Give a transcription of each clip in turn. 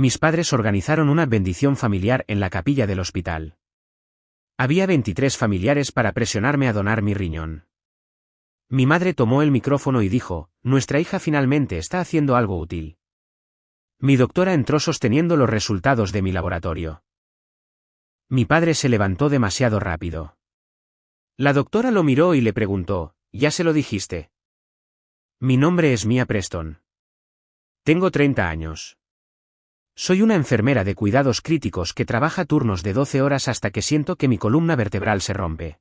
Mis padres organizaron una bendición familiar en la capilla del hospital. Había 23 familiares para presionarme a donar mi riñón. Mi madre tomó el micrófono y dijo: «Nuestra hija finalmente está haciendo algo útil». Mi doctora entró sosteniendo los resultados de mi laboratorio. Mi padre se levantó demasiado rápido. La doctora lo miró y le preguntó: «¿Ya se lo dijiste?» Mi nombre es Mia Preston. Tengo 30 años. Soy una enfermera de cuidados críticos que trabaja turnos de 12 horas hasta que siento que mi columna vertebral se rompe.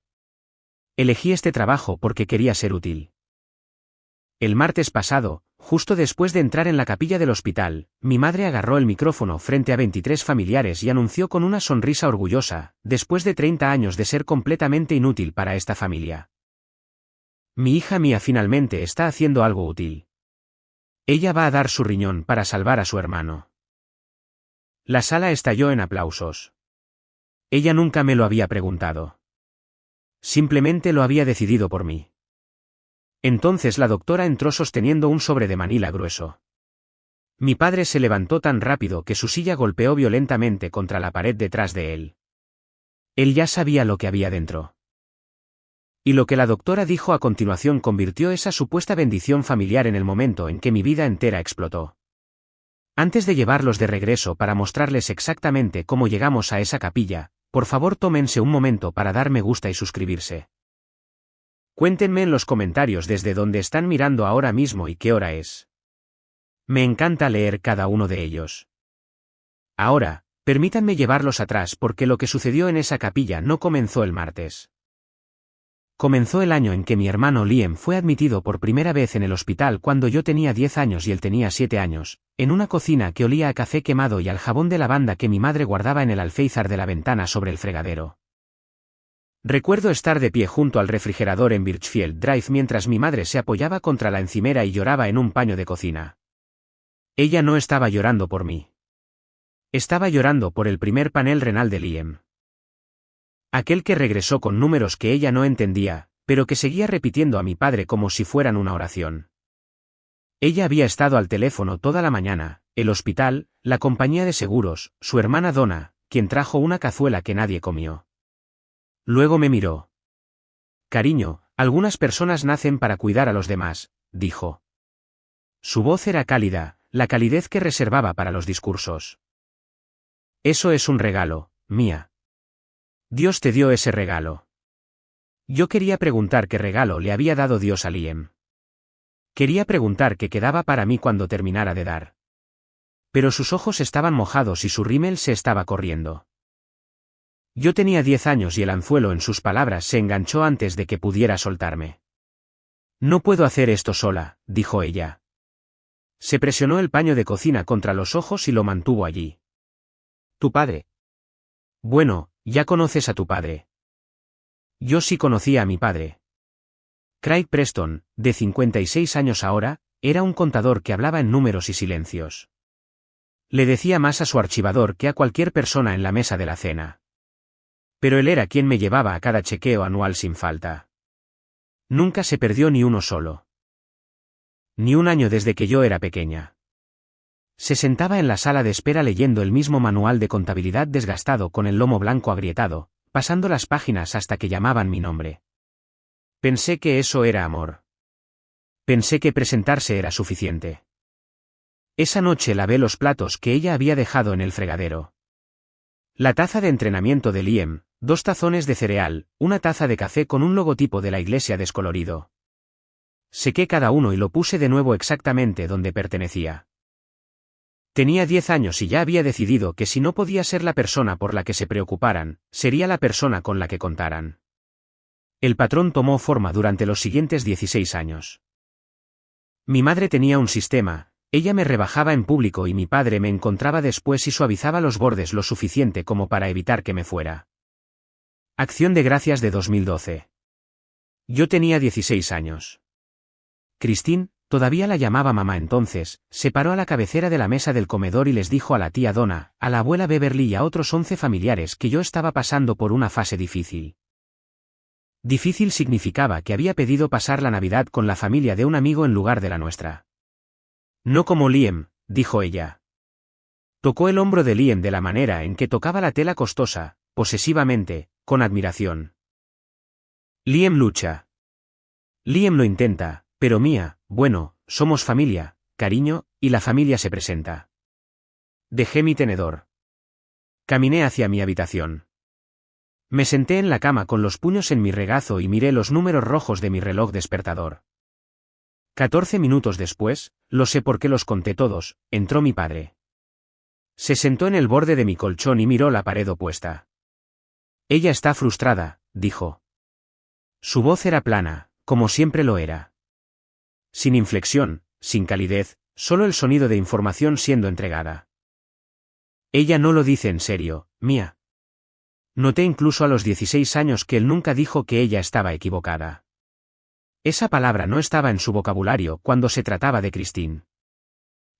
Elegí este trabajo porque quería ser útil. El martes pasado, justo después de entrar en la capilla del hospital, mi madre agarró el micrófono frente a 23 familiares y anunció con una sonrisa orgullosa: «Después de 30 años de ser completamente inútil para esta familia, mi hija Mia finalmente está haciendo algo útil. Ella va a dar su riñón para salvar a su hermano». La sala estalló en aplausos. Ella nunca me lo había preguntado. Simplemente lo había decidido por mí. Entonces la doctora entró sosteniendo un sobre de manila grueso. Mi padre se levantó tan rápido que su silla golpeó violentamente contra la pared detrás de él. Él ya sabía lo que había dentro. Y lo que la doctora dijo a continuación convirtió esa supuesta bendición familiar en el momento en que mi vida entera explotó. Antes de llevarlos de regreso para mostrarles exactamente cómo llegamos a esa capilla, por favor tómense un momento para dar me gusta y suscribirse. Cuéntenme en los comentarios desde dónde están mirando ahora mismo y qué hora es. Me encanta leer cada uno de ellos. Ahora, permítanme llevarlos atrás porque lo que sucedió en esa capilla no comenzó el martes. Comenzó el año en que mi hermano Liam fue admitido por primera vez en el hospital cuando yo tenía 10 años y él tenía 7 años, en una cocina que olía a café quemado y al jabón de lavanda que mi madre guardaba en el alféizar de la ventana sobre el fregadero. Recuerdo estar de pie junto al refrigerador en Birchfield Drive mientras mi madre se apoyaba contra la encimera y lloraba en un paño de cocina. Ella no estaba llorando por mí. Estaba llorando por el primer panel renal de Liam. Aquel que regresó con números que ella no entendía, pero que seguía repitiendo a mi padre como si fueran una oración. Ella había estado al teléfono toda la mañana, el hospital, la compañía de seguros, su hermana Donna, quien trajo una cazuela que nadie comió. Luego me miró. «Cariño, algunas personas nacen para cuidar a los demás», dijo. Su voz era cálida, la calidez que reservaba para los discursos. «Eso es un regalo, Mia. Dios te dio ese regalo». Yo quería preguntar qué regalo le había dado Dios a Liam. Quería preguntar qué quedaba para mí cuando terminara de dar. Pero sus ojos estaban mojados y su rímel se estaba corriendo. Yo tenía 10 años y el anzuelo en sus palabras se enganchó antes de que pudiera soltarme. «No puedo hacer esto sola», dijo ella. Se presionó el paño de cocina contra los ojos y lo mantuvo allí. «¿Tu padre?» «Bueno, ya conoces a tu padre». Yo sí conocía a mi padre. Craig Preston, de 56 años ahora, era un contador que hablaba en números y silencios. Le decía más a su archivador que a cualquier persona en la mesa de la cena. Pero él era quien me llevaba a cada chequeo anual sin falta. Nunca se perdió ni uno solo. Ni un año desde que yo era pequeña. Se sentaba en la sala de espera leyendo el mismo manual de contabilidad desgastado con el lomo blanco agrietado, pasando las páginas hasta que llamaban mi nombre. Pensé que eso era amor. Pensé que presentarse era suficiente. Esa noche lavé los platos que ella había dejado en el fregadero. La taza de entrenamiento de Liam, 2 tazones de cereal, una taza de café con un logotipo de la iglesia descolorido. Sequé cada uno y lo puse de nuevo exactamente donde pertenecía. Tenía 10 años y ya había decidido que si no podía ser la persona por la que se preocuparan, sería la persona con la que contaran. El patrón tomó forma durante los siguientes 16 años. Mi madre tenía un sistema, ella me rebajaba en público y mi padre me encontraba después y suavizaba los bordes lo suficiente como para evitar que me fuera. Acción de Gracias de 2012. Yo tenía 16 años. Christine, todavía la llamaba mamá entonces, se paró a la cabecera de la mesa del comedor y les dijo a la tía Donna, a la abuela Beverly y a otros 11 familiares que yo estaba pasando por una fase difícil. Difícil significaba que había pedido pasar la Navidad con la familia de un amigo en lugar de la nuestra. No como Liam, dijo ella. Tocó el hombro de Liam de la manera en que tocaba la tela costosa, posesivamente, con admiración. Liam lucha. Liam lo intenta, pero Mia, bueno, somos familia, cariño, y la familia se presenta. Dejé mi tenedor. Caminé hacia mi habitación. Me senté en la cama con los puños en mi regazo y miré los números rojos de mi reloj despertador. 14 minutos después, lo sé porque los conté todos, entró mi padre. Se sentó en el borde de mi colchón y miró la pared opuesta. Ella está frustrada, dijo. Su voz era plana, como siempre lo era. Sin inflexión, sin calidez, solo el sonido de información siendo entregada. Ella no lo dice en serio, Mia. Noté incluso a los 16 años que él nunca dijo que ella estaba equivocada. Esa palabra no estaba en su vocabulario cuando se trataba de Christine.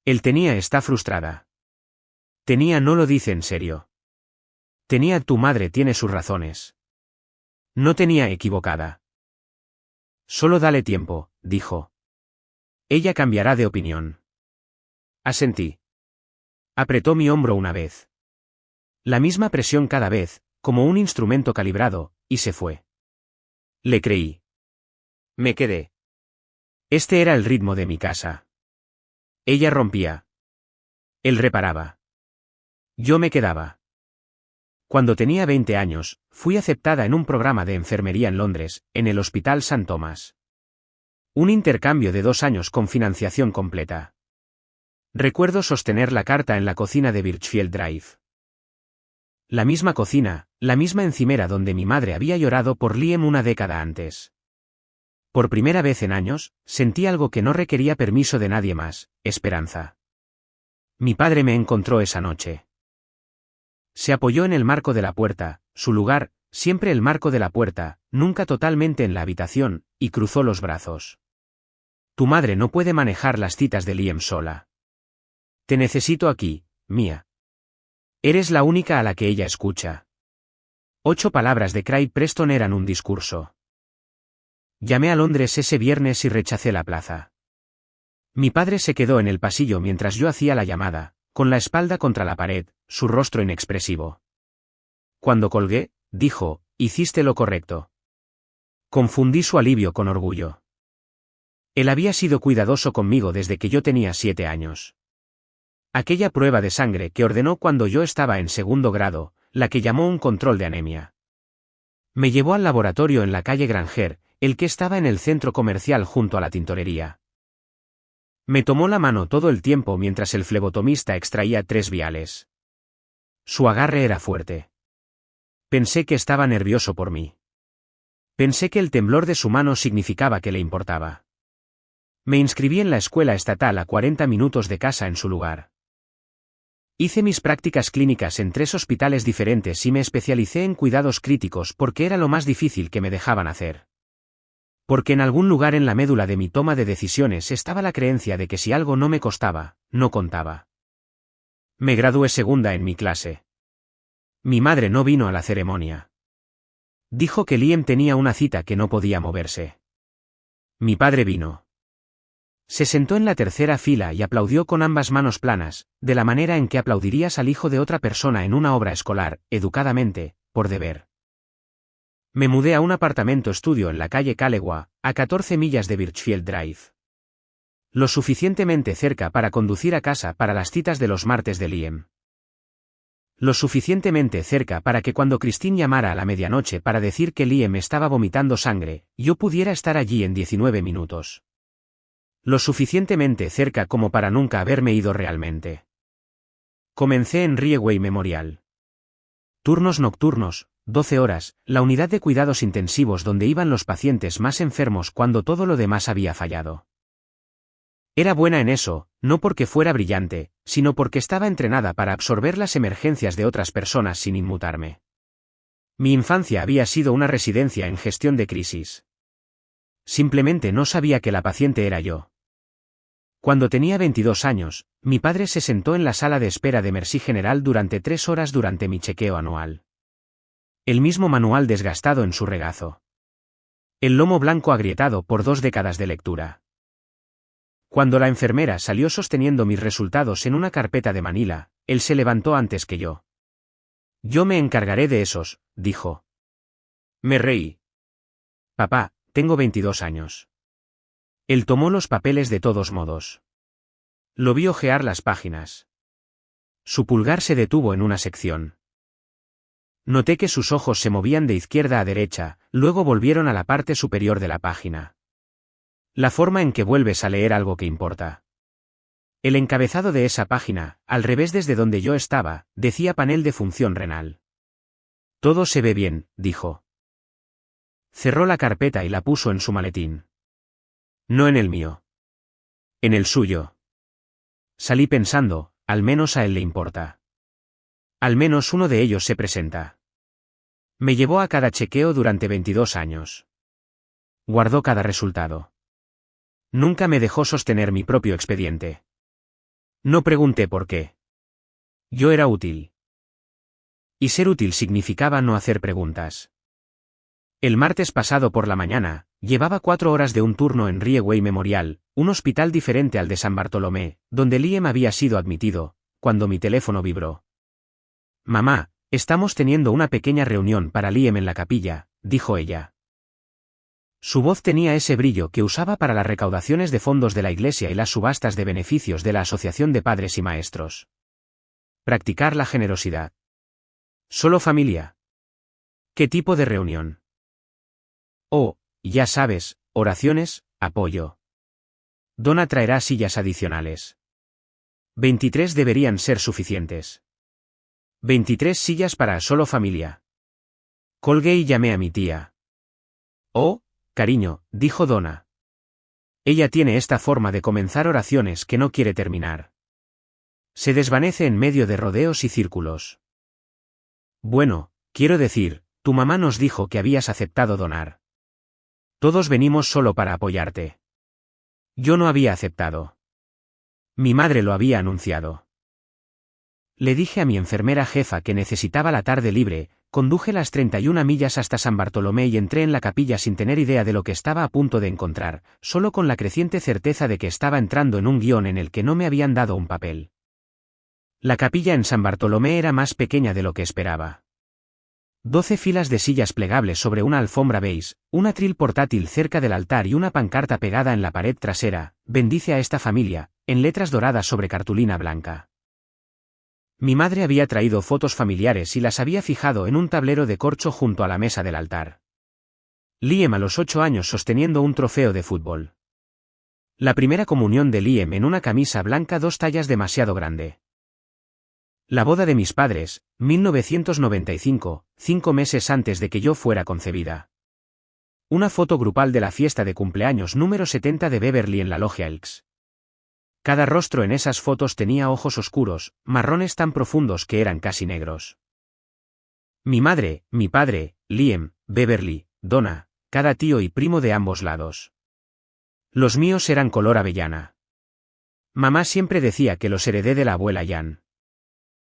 Él tenía está frustrada. Tenía no lo dice en serio. Tenía tu madre tiene sus razones. No tenía equivocada. Solo dale tiempo, dijo. Ella cambiará de opinión. Asentí. Apretó mi hombro una vez. La misma presión cada vez, como un instrumento calibrado, y se fue. Le creí. Me quedé. Este era el ritmo de mi casa. Ella rompía. Él reparaba. Yo me quedaba. Cuando tenía 20 años, fui aceptada en un programa de enfermería en Londres, en el Hospital St. Thomas. Un intercambio de 2 años con financiación completa. Recuerdo sostener la carta en la cocina de Birchfield Drive. La misma cocina, la misma encimera donde mi madre había llorado por Liam una década antes. Por primera vez en años, sentí algo que no requería permiso de nadie más, esperanza. Mi padre me encontró esa noche. Se apoyó en el marco de la puerta, su lugar, siempre el marco de la puerta, nunca totalmente en la habitación, y cruzó los brazos. Tu madre no puede manejar las citas de Liam sola. Te necesito aquí, Mia. Eres la única a la que ella escucha. 8 palabras de Craig Preston eran un discurso. Llamé a Londres ese viernes y rechacé la plaza. Mi padre se quedó en el pasillo mientras yo hacía la llamada, con la espalda contra la pared, su rostro inexpresivo. Cuando colgué, dijo, hiciste lo correcto. Confundí su alivio con orgullo. Él había sido cuidadoso conmigo desde que yo tenía 7 años. Aquella prueba de sangre que ordenó cuando yo estaba en 2º grado, la que llamó un control de anemia. Me llevó al laboratorio en la calle Granger, el que estaba en el centro comercial junto a la tintorería. Me tomó la mano todo el tiempo mientras el flebotomista extraía 3 viales. Su agarre era fuerte. Pensé que estaba nervioso por mí. Pensé que el temblor de su mano significaba que le importaba. Me inscribí en la escuela estatal a 40 minutos de casa en su lugar. Hice mis prácticas clínicas en 3 hospitales diferentes y me especialicé en cuidados críticos porque era lo más difícil que me dejaban hacer. Porque en algún lugar en la médula de mi toma de decisiones estaba la creencia de que si algo no me costaba, no contaba. Me gradué segunda en mi clase. Mi madre no vino a la ceremonia. Dijo que Liam tenía una cita que no podía moverse. Mi padre vino. Se sentó en la tercera fila y aplaudió con ambas manos planas, de la manera en que aplaudirías al hijo de otra persona en una obra escolar, educadamente, por deber. Me mudé a un apartamento estudio en la calle Calewa, a 14 millas de Birchfield Drive. Lo suficientemente cerca para conducir a casa para las citas de los martes de Liam. Lo suficientemente cerca para que cuando Christine llamara a la medianoche para decir que Liam estaba vomitando sangre, yo pudiera estar allí en 19 minutos. Lo suficientemente cerca como para nunca haberme ido realmente. Comencé en Rieway Memorial. Turnos nocturnos, 12 horas, la unidad de cuidados intensivos donde iban los pacientes más enfermos cuando todo lo demás había fallado. Era buena en eso, no porque fuera brillante, sino porque estaba entrenada para absorber las emergencias de otras personas sin inmutarme. Mi infancia había sido una residencia en gestión de crisis. Simplemente no sabía que la paciente era yo. Cuando tenía 22 años, mi padre se sentó en la sala de espera de Mercy General durante 3 horas durante mi chequeo anual. El mismo manual desgastado en su regazo. El lomo blanco agrietado por 2 décadas de lectura. Cuando la enfermera salió sosteniendo mis resultados en una carpeta de Manila, él se levantó antes que yo. Yo me encargaré de esos, dijo. Me reí. Papá, tengo 22 años. Él tomó los papeles de todos modos. Lo vi hojear las páginas. Su pulgar se detuvo en una sección. Noté que sus ojos se movían de izquierda a derecha, luego volvieron a la parte superior de la página. La forma en que vuelves a leer algo que importa. El encabezado de esa página, al revés desde donde yo estaba, decía panel de función renal. Todo se ve bien, dijo. Cerró la carpeta y la puso en su maletín. No en el mío. En el suyo. Salí pensando, al menos a él le importa. Al menos uno de ellos se presenta. Me llevó a cada chequeo durante 22 años. Guardó cada resultado. Nunca me dejó sostener mi propio expediente. No pregunté por qué. Yo era útil. Y ser útil significaba no hacer preguntas. El martes pasado por la mañana, llevaba 4 horas de un turno en Rieway Memorial, un hospital diferente al de San Bartolomé, donde Liam había sido admitido, cuando mi teléfono vibró. Mamá, estamos teniendo una pequeña reunión para Liam en la capilla, dijo ella. Su voz tenía ese brillo que usaba para las recaudaciones de fondos de la iglesia y las subastas de beneficios de la Asociación de Padres y Maestros. Practicar la generosidad. Solo familia. ¿Qué tipo de reunión? Oh, ya sabes, oraciones, apoyo. Donna traerá sillas adicionales. 23 deberían ser suficientes. 23 sillas para solo familia. Colgué y llamé a mi tía. Oh, cariño, dijo Donna. Ella tiene esta forma de comenzar oraciones que no quiere terminar. Se desvanece en medio de rodeos y círculos. Bueno, quiero decir, tu mamá nos dijo que habías aceptado donar. Todos venimos solo para apoyarte. Yo no había aceptado. Mi madre lo había anunciado. Le dije a mi enfermera jefa que necesitaba la tarde libre, conduje las 31 millas hasta San Bartolomé y entré en la capilla sin tener idea de lo que estaba a punto de encontrar, solo con la creciente certeza de que estaba entrando en un guión en el que no me habían dado un papel. La capilla en San Bartolomé era más pequeña de lo que esperaba. 12 filas de sillas plegables sobre una alfombra beige, un atril portátil cerca del altar y una pancarta pegada en la pared trasera, bendice a esta familia, en letras doradas sobre cartulina blanca. Mi madre había traído fotos familiares y las había fijado en un tablero de corcho junto a la mesa del altar. Liam a los 8 años sosteniendo un trofeo de fútbol. La primera comunión de Liam en una camisa blanca 2 tallas demasiado grande. La boda de mis padres, 1995, 5 meses antes de que yo fuera concebida. Una foto grupal de la fiesta de cumpleaños número 70 de Beverly en la Logia Elks. Cada rostro en esas fotos tenía ojos oscuros, marrones tan profundos que eran casi negros. Mi madre, mi padre, Liam, Beverly, Donna, cada tío y primo de ambos lados. Los míos eran color avellana. Mamá siempre decía que los heredé de la abuela Jan.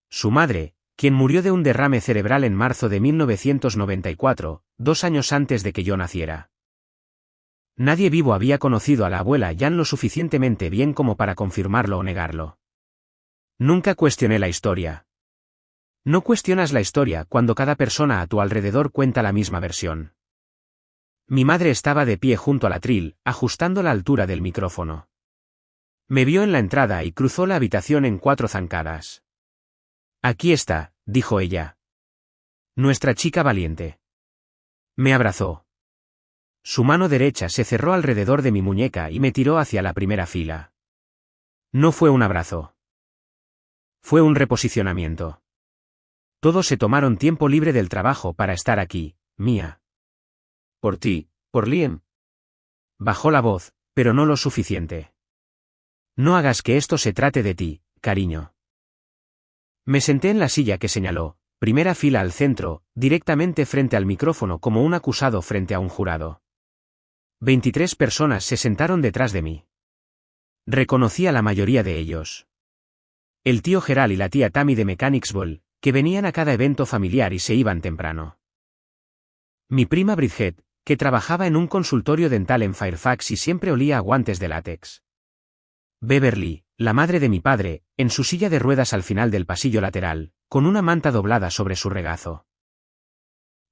Su madre, quien murió de un derrame cerebral en marzo de 1994, 2 años antes de que yo naciera. Nadie vivo había conocido a la abuela Jan lo suficientemente bien como para confirmarlo o negarlo. Nunca cuestioné la historia. No cuestionas la historia cuando cada persona a tu alrededor cuenta la misma versión. Mi madre estaba de pie junto al atril, ajustando la altura del micrófono. Me vio en la entrada y cruzó la habitación en 4 zancadas. Aquí está, dijo ella. Nuestra chica valiente. Me abrazó. Su mano derecha se cerró alrededor de mi muñeca y me tiró hacia la primera fila. No fue un abrazo. Fue un reposicionamiento. Todos se tomaron tiempo libre del trabajo para estar aquí, Mía. Por ti, por Liam. Bajó la voz, pero no lo suficiente. No hagas que esto se trate de ti, cariño. Me senté en la silla que señaló, primera fila al centro, directamente frente al micrófono como un acusado frente a un jurado. 23 personas se sentaron detrás de mí. Reconocí a la mayoría de ellos. El tío Gerald y la tía Tammy de Mechanicsville, que venían a cada evento familiar y se iban temprano. Mi prima Bridget, que trabajaba en un consultorio dental en Fairfax y siempre olía a guantes de látex. Beverly, la madre de mi padre, en su silla de ruedas al final del pasillo lateral, con una manta doblada sobre su regazo.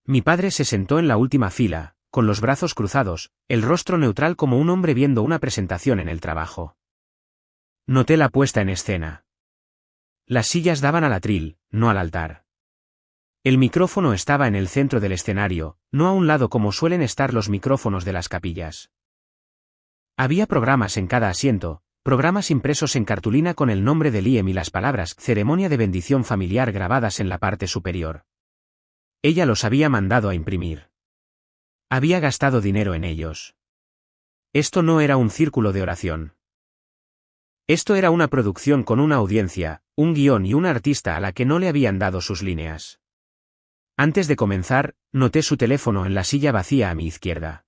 Mi padre se sentó en la última fila, con los brazos cruzados, el rostro neutral como un hombre viendo una presentación en el trabajo. Noté la puesta en escena. Las sillas daban al atril, no al altar. El micrófono estaba en el centro del escenario, no a un lado como suelen estar los micrófonos de las capillas. Había programas en cada asiento, programas impresos en cartulina con el nombre de Liam y las palabras «ceremonia de bendición familiar» grabadas en la parte superior. Ella los había mandado a imprimir. Había gastado dinero en ellos. Esto no era un círculo de oración. Esto era una producción con una audiencia, un guión y una artista a la que no le habían dado sus líneas. Antes de comenzar, noté su teléfono en la silla vacía a mi izquierda.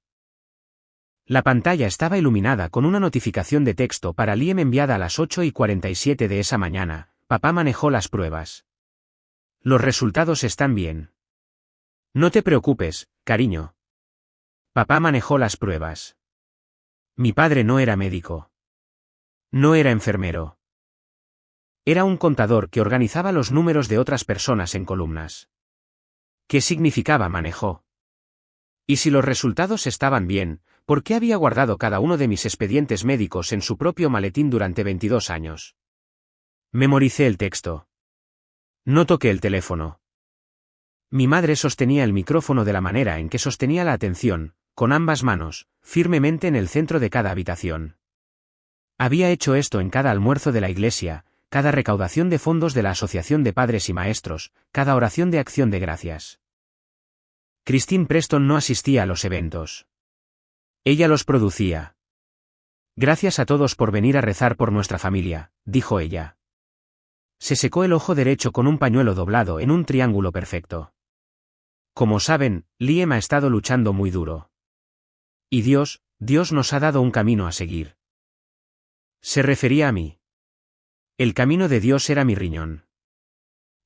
La pantalla estaba iluminada con una notificación de texto para Liam enviada a las 8:47 de esa mañana. Papá manejó las pruebas. Los resultados están bien. No te preocupes, cariño. Papá manejó las pruebas. Mi padre no era médico. No era enfermero. Era un contador que organizaba los números de otras personas en columnas. ¿Qué significaba manejó? Y si los resultados estaban bien, ¿por qué había guardado cada uno de mis expedientes médicos en su propio maletín durante 22 años? Memoricé el texto. No toqué el teléfono. Mi madre sostenía el micrófono de la manera en que sostenía la atención, con ambas manos, firmemente en el centro de cada habitación. Había hecho esto en cada almuerzo de la iglesia, cada recaudación de fondos de la Asociación de Padres y Maestros, cada oración de acción de gracias. Christine Preston no asistía a los eventos. Ella los producía. Gracias a todos por venir a rezar por nuestra familia, dijo ella. Se secó el ojo derecho con un pañuelo doblado en un triángulo perfecto. Como saben, Liam ha estado luchando muy duro. Y Dios nos ha dado un camino a seguir. Se refería a mí. El camino de Dios era mi riñón.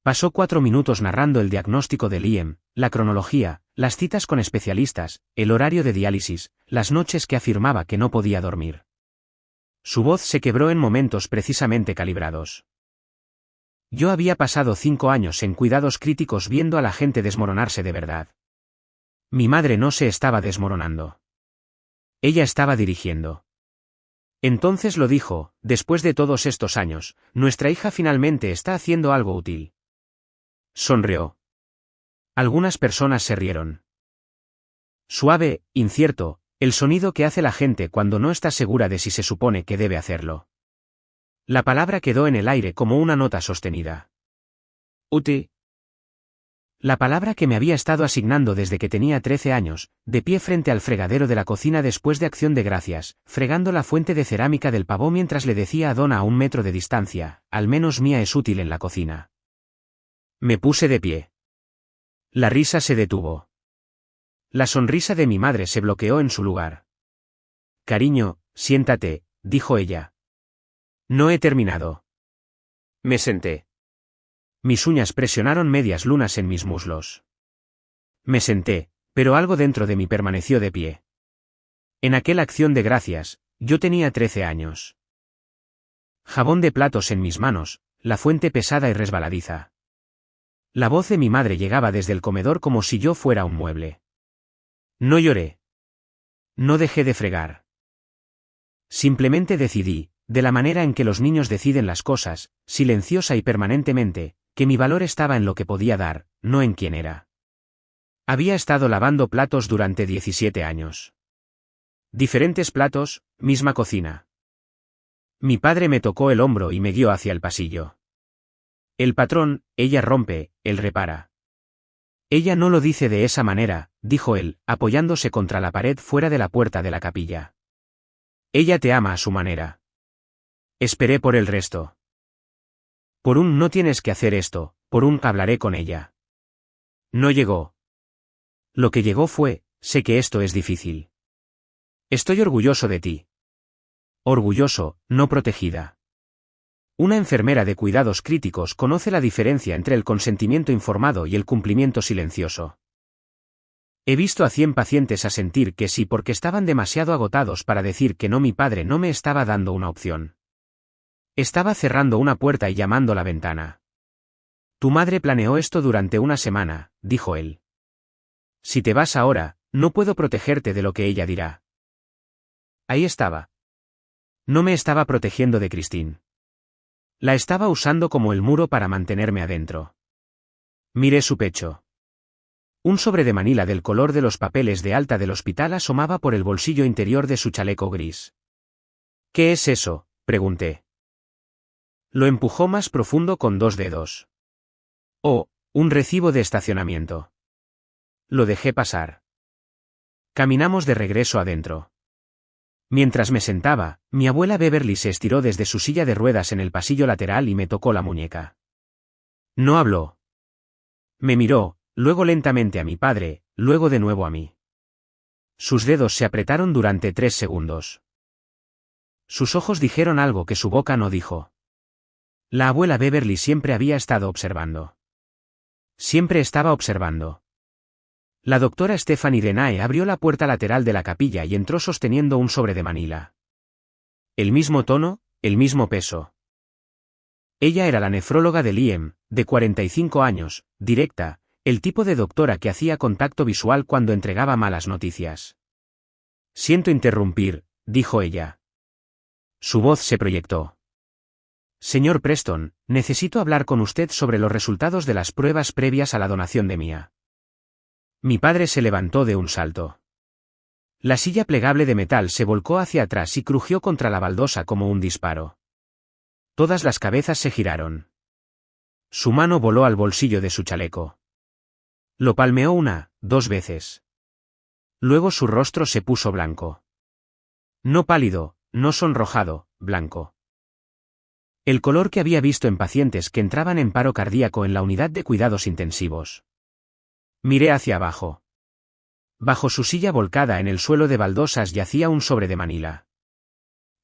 Pasó 4 minutos narrando el diagnóstico de Liam, la cronología, las citas con especialistas, el horario de diálisis, las noches que afirmaba que no podía dormir. Su voz se quebró en momentos precisamente calibrados. Yo había pasado 5 años en cuidados críticos viendo a la gente desmoronarse de verdad. Mi madre no se estaba desmoronando. Ella estaba dirigiendo. Entonces lo dijo, después de todos estos años, nuestra hija finalmente está haciendo algo útil. Sonrió. Algunas personas se rieron. Suave, incierto, el sonido que hace la gente cuando no está segura de si se supone que debe hacerlo. La palabra quedó en el aire como una nota sostenida. Útil. La palabra que me había estado asignando desde que tenía 13 años, de pie frente al fregadero de la cocina después de acción de gracias, fregando la fuente de cerámica del pavó mientras le decía a Donna a 1 metro de distancia, al menos Mía es útil en la cocina. Me puse de pie. La risa se detuvo. La sonrisa de mi madre se bloqueó en su lugar. Cariño, siéntate, dijo ella. No he terminado. Me senté. Mis uñas presionaron medias lunas en mis muslos. Me senté, pero algo dentro de mí permaneció de pie. En aquella acción de gracias, yo tenía 13 años. Jabón de platos en mis manos, la fuente pesada y resbaladiza. La voz de mi madre llegaba desde el comedor como si yo fuera un mueble. No lloré. No dejé de fregar. Simplemente decidí, de la manera en que los niños deciden las cosas, silenciosa y permanentemente, que mi valor estaba en lo que podía dar, no en quién era. Había estado lavando platos durante 17 años. Diferentes platos, misma cocina. Mi padre me tocó el hombro y me guió hacia el pasillo. El patrón, ella rompe, él repara. Ella no lo dice de esa manera, dijo él, apoyándose contra la pared fuera de la puerta de la capilla. Ella te ama a su manera. Esperé por el resto. Por un no tienes que hacer esto, por un hablaré con ella. No llegó. Lo que llegó fue, sé que esto es difícil. Estoy orgulloso de ti. Orgulloso, no protegida. Una enfermera de cuidados críticos conoce la diferencia entre el consentimiento informado y el cumplimiento silencioso. He visto a 100 pacientes asentir que sí porque estaban demasiado agotados para decir que no. Mi padre no me estaba dando una opción. Estaba cerrando una puerta y llamando a la ventana. Tu madre planeó esto durante una semana, dijo él. Si te vas ahora, no puedo protegerte de lo que ella dirá. Ahí estaba. No me estaba protegiendo de Christine. La estaba usando como el muro para mantenerme adentro. Miré su pecho. Un sobre de manila del color de los papeles de alta del hospital asomaba por el bolsillo interior de su chaleco gris. ¿Qué es eso?, pregunté. Lo empujó más profundo con 2 dedos. Oh, un recibo de estacionamiento. Lo dejé pasar. Caminamos de regreso adentro. Mientras me sentaba, mi abuela Beverly se estiró desde su silla de ruedas en el pasillo lateral y me tocó la muñeca. No habló. Me miró, luego lentamente a mi padre, luego de nuevo a mí. Sus dedos se apretaron durante 3 segundos. Sus ojos dijeron algo que su boca no dijo. La abuela Beverly siempre había estado observando. Siempre estaba observando. La doctora Stephanie Denae abrió la puerta lateral de la capilla y entró sosteniendo un sobre de manila. El mismo tono, el mismo peso. Ella era la nefróloga de Liam, de 45 años, directa, el tipo de doctora que hacía contacto visual cuando entregaba malas noticias. Siento interrumpir, dijo ella. Su voz se proyectó. Señor Preston, necesito hablar con usted sobre los resultados de las pruebas previas a la donación de Mia. Mi padre se levantó de un salto. La silla plegable de metal se volcó hacia atrás y crujió contra la baldosa como un disparo. Todas las cabezas se giraron. Su mano voló al bolsillo de su chaleco. Lo palmeó 1, 2 veces. Luego su rostro se puso blanco. No pálido, no sonrojado, blanco. El color que había visto en pacientes que entraban en paro cardíaco en la unidad de cuidados intensivos. Miré hacia abajo. Bajo su silla volcada en el suelo de baldosas yacía un sobre de manila.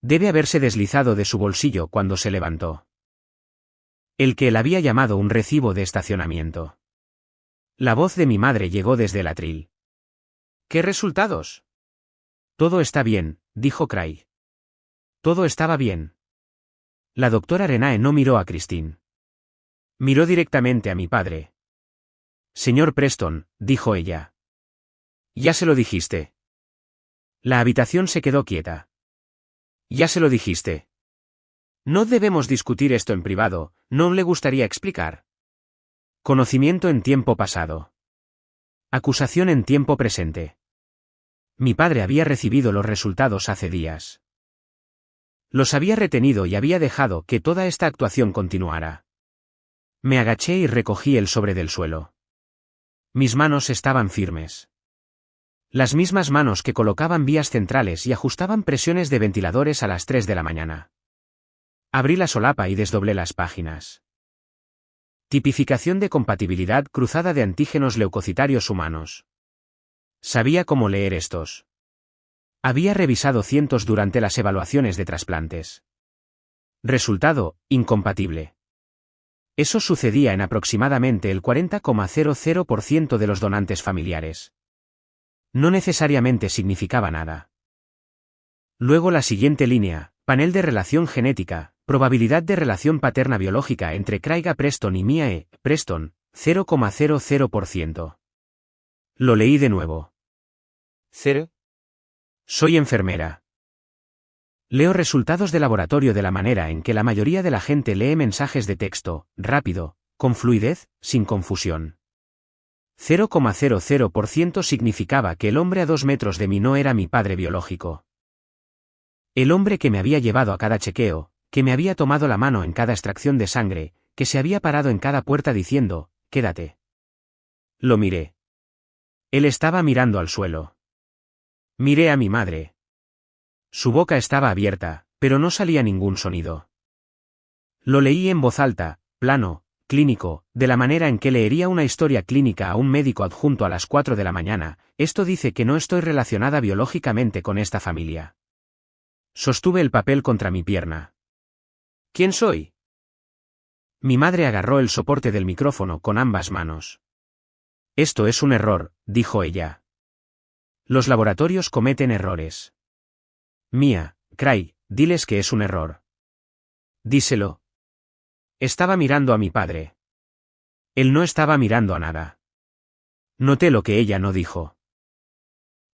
Debe haberse deslizado de su bolsillo cuando se levantó. El que él había llamado un recibo de estacionamiento. La voz de mi madre llegó desde el atril. ¿Qué resultados? Todo está bien, dijo Craig. Todo estaba bien. La doctora Renae no miró a Christine. Miró directamente a mi padre. Señor Preston, dijo ella. Ya se lo dijiste. La habitación se quedó quieta. Ya se lo dijiste. No debemos discutir esto en privado, ¿no le gustaría explicar? Conocimiento en tiempo pasado. Acusación en tiempo presente. Mi padre había recibido los resultados hace días. Los había retenido y había dejado que toda esta actuación continuara. Me agaché y recogí el sobre del suelo. Mis manos estaban firmes. Las mismas manos que colocaban vías centrales y ajustaban presiones de ventiladores a las 3 de la mañana. Abrí la solapa y desdoblé las páginas. Tipificación de compatibilidad cruzada de antígenos leucocitarios humanos. Sabía cómo leer estos. Había revisado cientos durante las evaluaciones de trasplantes. Resultado, incompatible. Eso sucedía en aproximadamente el 40,00% de los donantes familiares. No necesariamente significaba nada. Luego la siguiente línea, panel de relación genética, probabilidad de relación paterna biológica entre Craig Preston y Mia E. Preston, 0,00%. Lo leí de nuevo. ¿Cero? Soy enfermera. Leo resultados de laboratorio de la manera en que la mayoría de la gente lee mensajes de texto, rápido, con fluidez, sin confusión. 0,00% significaba que el hombre a 2 metros de mí no era mi padre biológico. El hombre que me había llevado a cada chequeo, que me había tomado la mano en cada extracción de sangre, que se había parado en cada puerta diciendo, quédate. Lo miré. Él estaba mirando al suelo. Miré a mi madre. Su boca estaba abierta, pero no salía ningún sonido. Lo leí en voz alta, plano, clínico, de la manera en que leería una historia clínica a un médico adjunto a las 4 de la mañana. Esto dice que no estoy relacionada biológicamente con esta familia. Sostuve el papel contra mi pierna. ¿Quién soy? Mi madre agarró el soporte del micrófono con ambas manos. Esto es un error, dijo ella. Los laboratorios cometen errores. Mia, Craig, diles que es un error. Díselo. Estaba mirando a mi padre. Él no estaba mirando a nada. Noté lo que ella no dijo.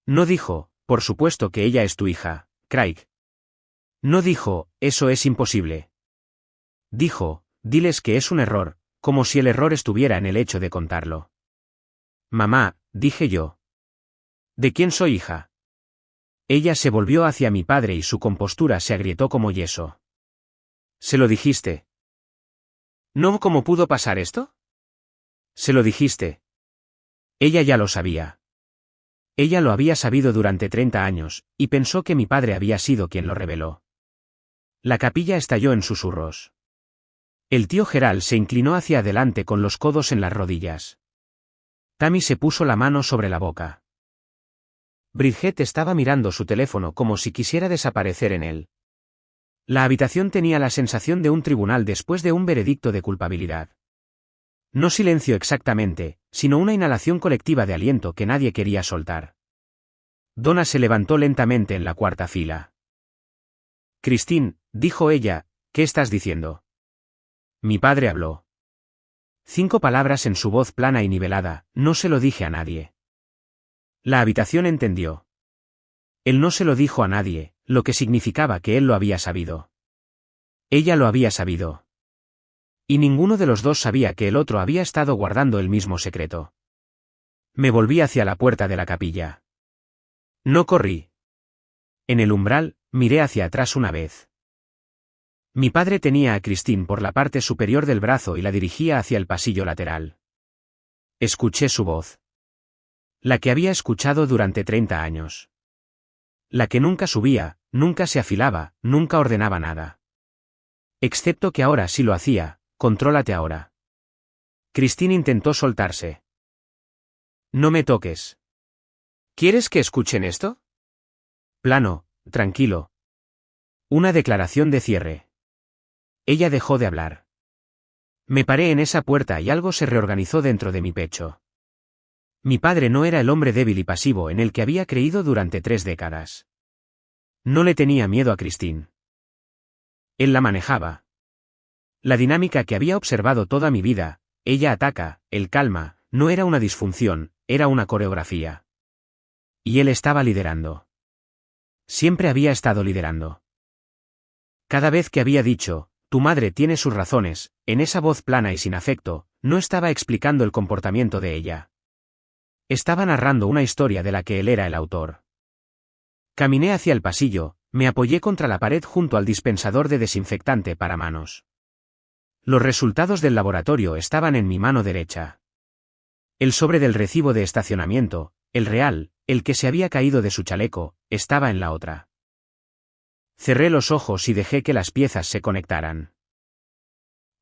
No dijo, por supuesto que ella es tu hija, Craig. No dijo, eso es imposible. Dijo, diles que es un error, como si el error estuviera en el hecho de contarlo. Mamá, dije yo. ¿De quién soy hija? Ella se volvió hacia mi padre y su compostura se agrietó como yeso. ¿Se lo dijiste? ¿No cómo pudo pasar esto? ¿Se lo dijiste? Ella ya lo sabía. Ella lo había sabido durante 30 años, y pensó que mi padre había sido quien lo reveló. La capilla estalló en susurros. El tío Gerald se inclinó hacia adelante con los codos en las rodillas. Tammy se puso la mano sobre la boca. Bridget estaba mirando su teléfono como si quisiera desaparecer en él. La habitación tenía la sensación de un tribunal después de un veredicto de culpabilidad. No silencio exactamente, sino una inhalación colectiva de aliento que nadie quería soltar. Donna se levantó lentamente en la cuarta fila. Christine, dijo ella, ¿qué estás diciendo? Mi padre habló. 5 palabras en su voz plana y nivelada, no se lo dije a nadie. La habitación entendió. Él no se lo dijo a nadie, lo que significaba que él lo había sabido. Ella lo había sabido. Y ninguno de los dos sabía que el otro había estado guardando el mismo secreto. Me volví hacia la puerta de la capilla. No corrí. En el umbral, miré hacia atrás una vez. Mi padre tenía a Christine por la parte superior del brazo y la dirigía hacia el pasillo lateral. Escuché su voz. La que había escuchado durante 30 años. La que nunca subía, nunca se afilaba, nunca ordenaba nada. Excepto que ahora sí lo hacía, contrólate ahora. Christine intentó soltarse. No me toques. ¿Quieres que escuchen esto? Plano, tranquilo. Una declaración de cierre. Ella dejó de hablar. Me paré en esa puerta y algo se reorganizó dentro de mi pecho. Mi padre no era el hombre débil y pasivo en el que había creído durante 3 décadas. No le tenía miedo a Christine. Él la manejaba. La dinámica que había observado toda mi vida, ella ataca, él calma, no era una disfunción, era una coreografía. Y él estaba liderando. Siempre había estado liderando. Cada vez que había dicho, tu madre tiene sus razones, en esa voz plana y sin afecto, no estaba explicando el comportamiento de ella. Estaba narrando una historia de la que él era el autor. Caminé hacia el pasillo, me apoyé contra la pared junto al dispensador de desinfectante para manos. Los resultados del laboratorio estaban en mi mano derecha. El sobre del recibo de estacionamiento, el real, el que se había caído de su chaleco, estaba en la otra. Cerré los ojos y dejé que las piezas se conectaran.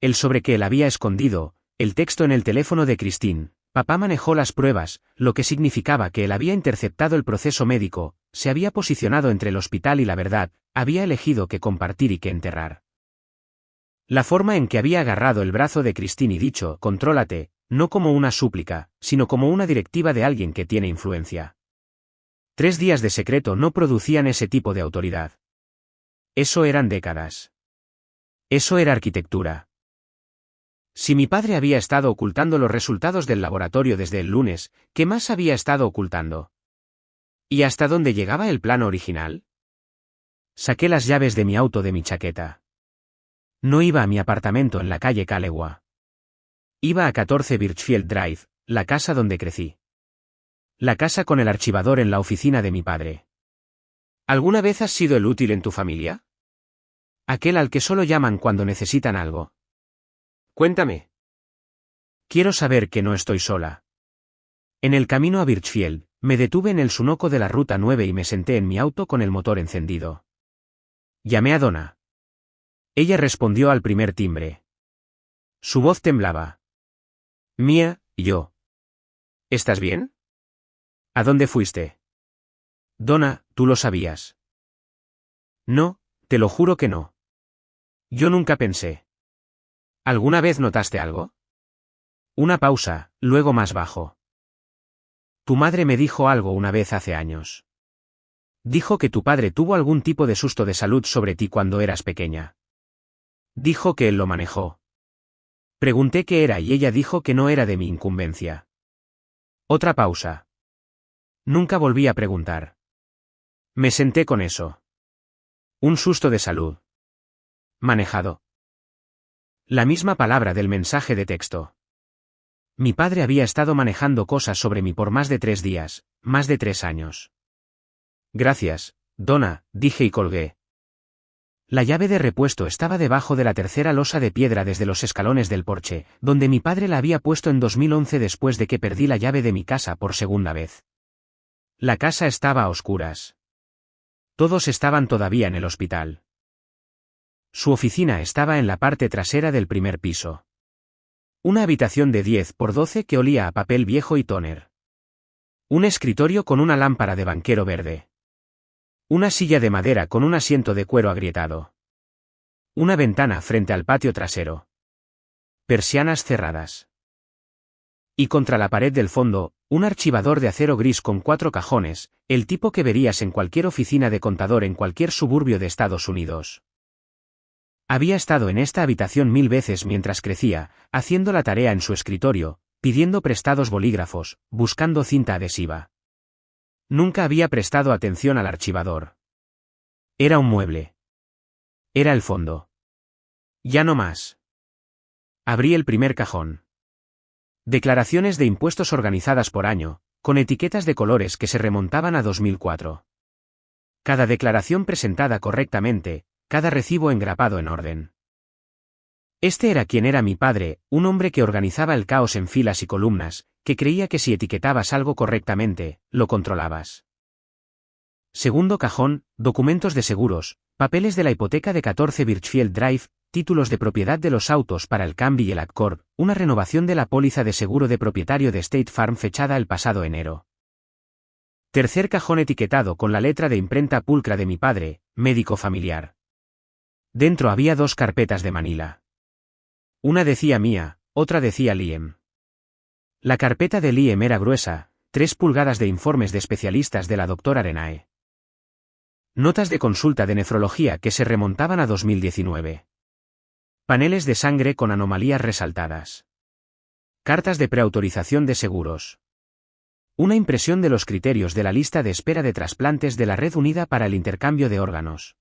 El sobre que él había escondido, el texto en el teléfono de Christine, papá manejó las pruebas, lo que significaba que él había interceptado el proceso médico, se había posicionado entre el hospital y la verdad, había elegido qué compartir y qué enterrar. La forma en que había agarrado el brazo de Christine y dicho, contrólate, no como una súplica, sino como una directiva de alguien que tiene influencia. 3 días de secreto no producían ese tipo de autoridad. Eso eran décadas. Eso era arquitectura. Si mi padre había estado ocultando los resultados del laboratorio desde el lunes, ¿qué más había estado ocultando? ¿Y hasta dónde llegaba el plano original? Saqué las llaves de mi auto de mi chaqueta. No iba a mi apartamento en la calle Calewa. Iba a 14 Birchfield Drive, la casa donde crecí. La casa con el archivador en la oficina de mi padre. ¿Alguna vez has sido el útil en tu familia? Aquel al que solo llaman cuando necesitan algo. Cuéntame. Quiero saber que no estoy sola. En el camino a Birchfield, me detuve en el sunoco de la ruta 9 y me senté en mi auto con el motor encendido. Llamé a Donna. Ella respondió al primer timbre. Su voz temblaba. Mía, yo. ¿Estás bien? ¿A dónde fuiste? Donna, tú lo sabías. No, te lo juro que no. Yo nunca pensé. ¿Alguna vez notaste algo? Una pausa, luego más bajo. Tu madre me dijo algo una vez hace años. Dijo que tu padre tuvo algún tipo de susto de salud sobre ti cuando eras pequeña. Dijo que él lo manejó. Pregunté qué era y ella dijo que no era de mi incumbencia. Otra pausa. Nunca volví a preguntar. Me senté con eso. Un susto de salud. Manejado. La misma palabra del mensaje de texto. Mi padre había estado manejando cosas sobre mí por más de 3 días, más de 3 años. Gracias, Donna, dije y colgué. La llave de repuesto estaba debajo de la tercera losa de piedra desde los escalones del porche, donde mi padre la había puesto en 2011 después de que perdí la llave de mi casa por segunda vez. La casa estaba a oscuras. Todos estaban todavía en el hospital. Su oficina estaba en la parte trasera del primer piso. Una habitación de 10 por 12 que olía a papel viejo y tóner. Un escritorio con una lámpara de banquero verde. Una silla de madera con un asiento de cuero agrietado. Una ventana frente al patio trasero. Persianas cerradas. Y contra la pared del fondo, un archivador de acero gris con 4 cajones, el tipo que verías en cualquier oficina de contador en cualquier suburbio de Estados Unidos. Había estado en esta habitación 1000 veces mientras crecía, haciendo la tarea en su escritorio, pidiendo prestados bolígrafos, buscando cinta adhesiva. Nunca había prestado atención al archivador. Era un mueble. Era el fondo. Ya no más. Abrí el primer cajón. Declaraciones de impuestos organizadas por año, con etiquetas de colores que se remontaban a 2004. Cada declaración presentada correctamente, cada recibo engrapado en orden. Este era quien era mi padre, un hombre que organizaba el caos en filas y columnas, que creía que si etiquetabas algo correctamente, lo controlabas. Segundo cajón, documentos de seguros, papeles de la hipoteca de 14 Birchfield Drive, títulos de propiedad de los autos para el Camby y el Accord, una renovación de la póliza de seguro de propietario de State Farm fechada el pasado enero. Tercer cajón etiquetado con la letra de imprenta pulcra de mi padre, médico familiar. Dentro había 2 carpetas de Manila. Una decía mía, otra decía Liam. La carpeta de Liam era gruesa, 3 pulgadas de informes de especialistas de la doctora Arenae. Notas de consulta de nefrología que se remontaban a 2019. Paneles de sangre con anomalías resaltadas. Cartas de preautorización de seguros. Una impresión de los criterios de la lista de espera de trasplantes de la Red Unida para el Intercambio de Órganos.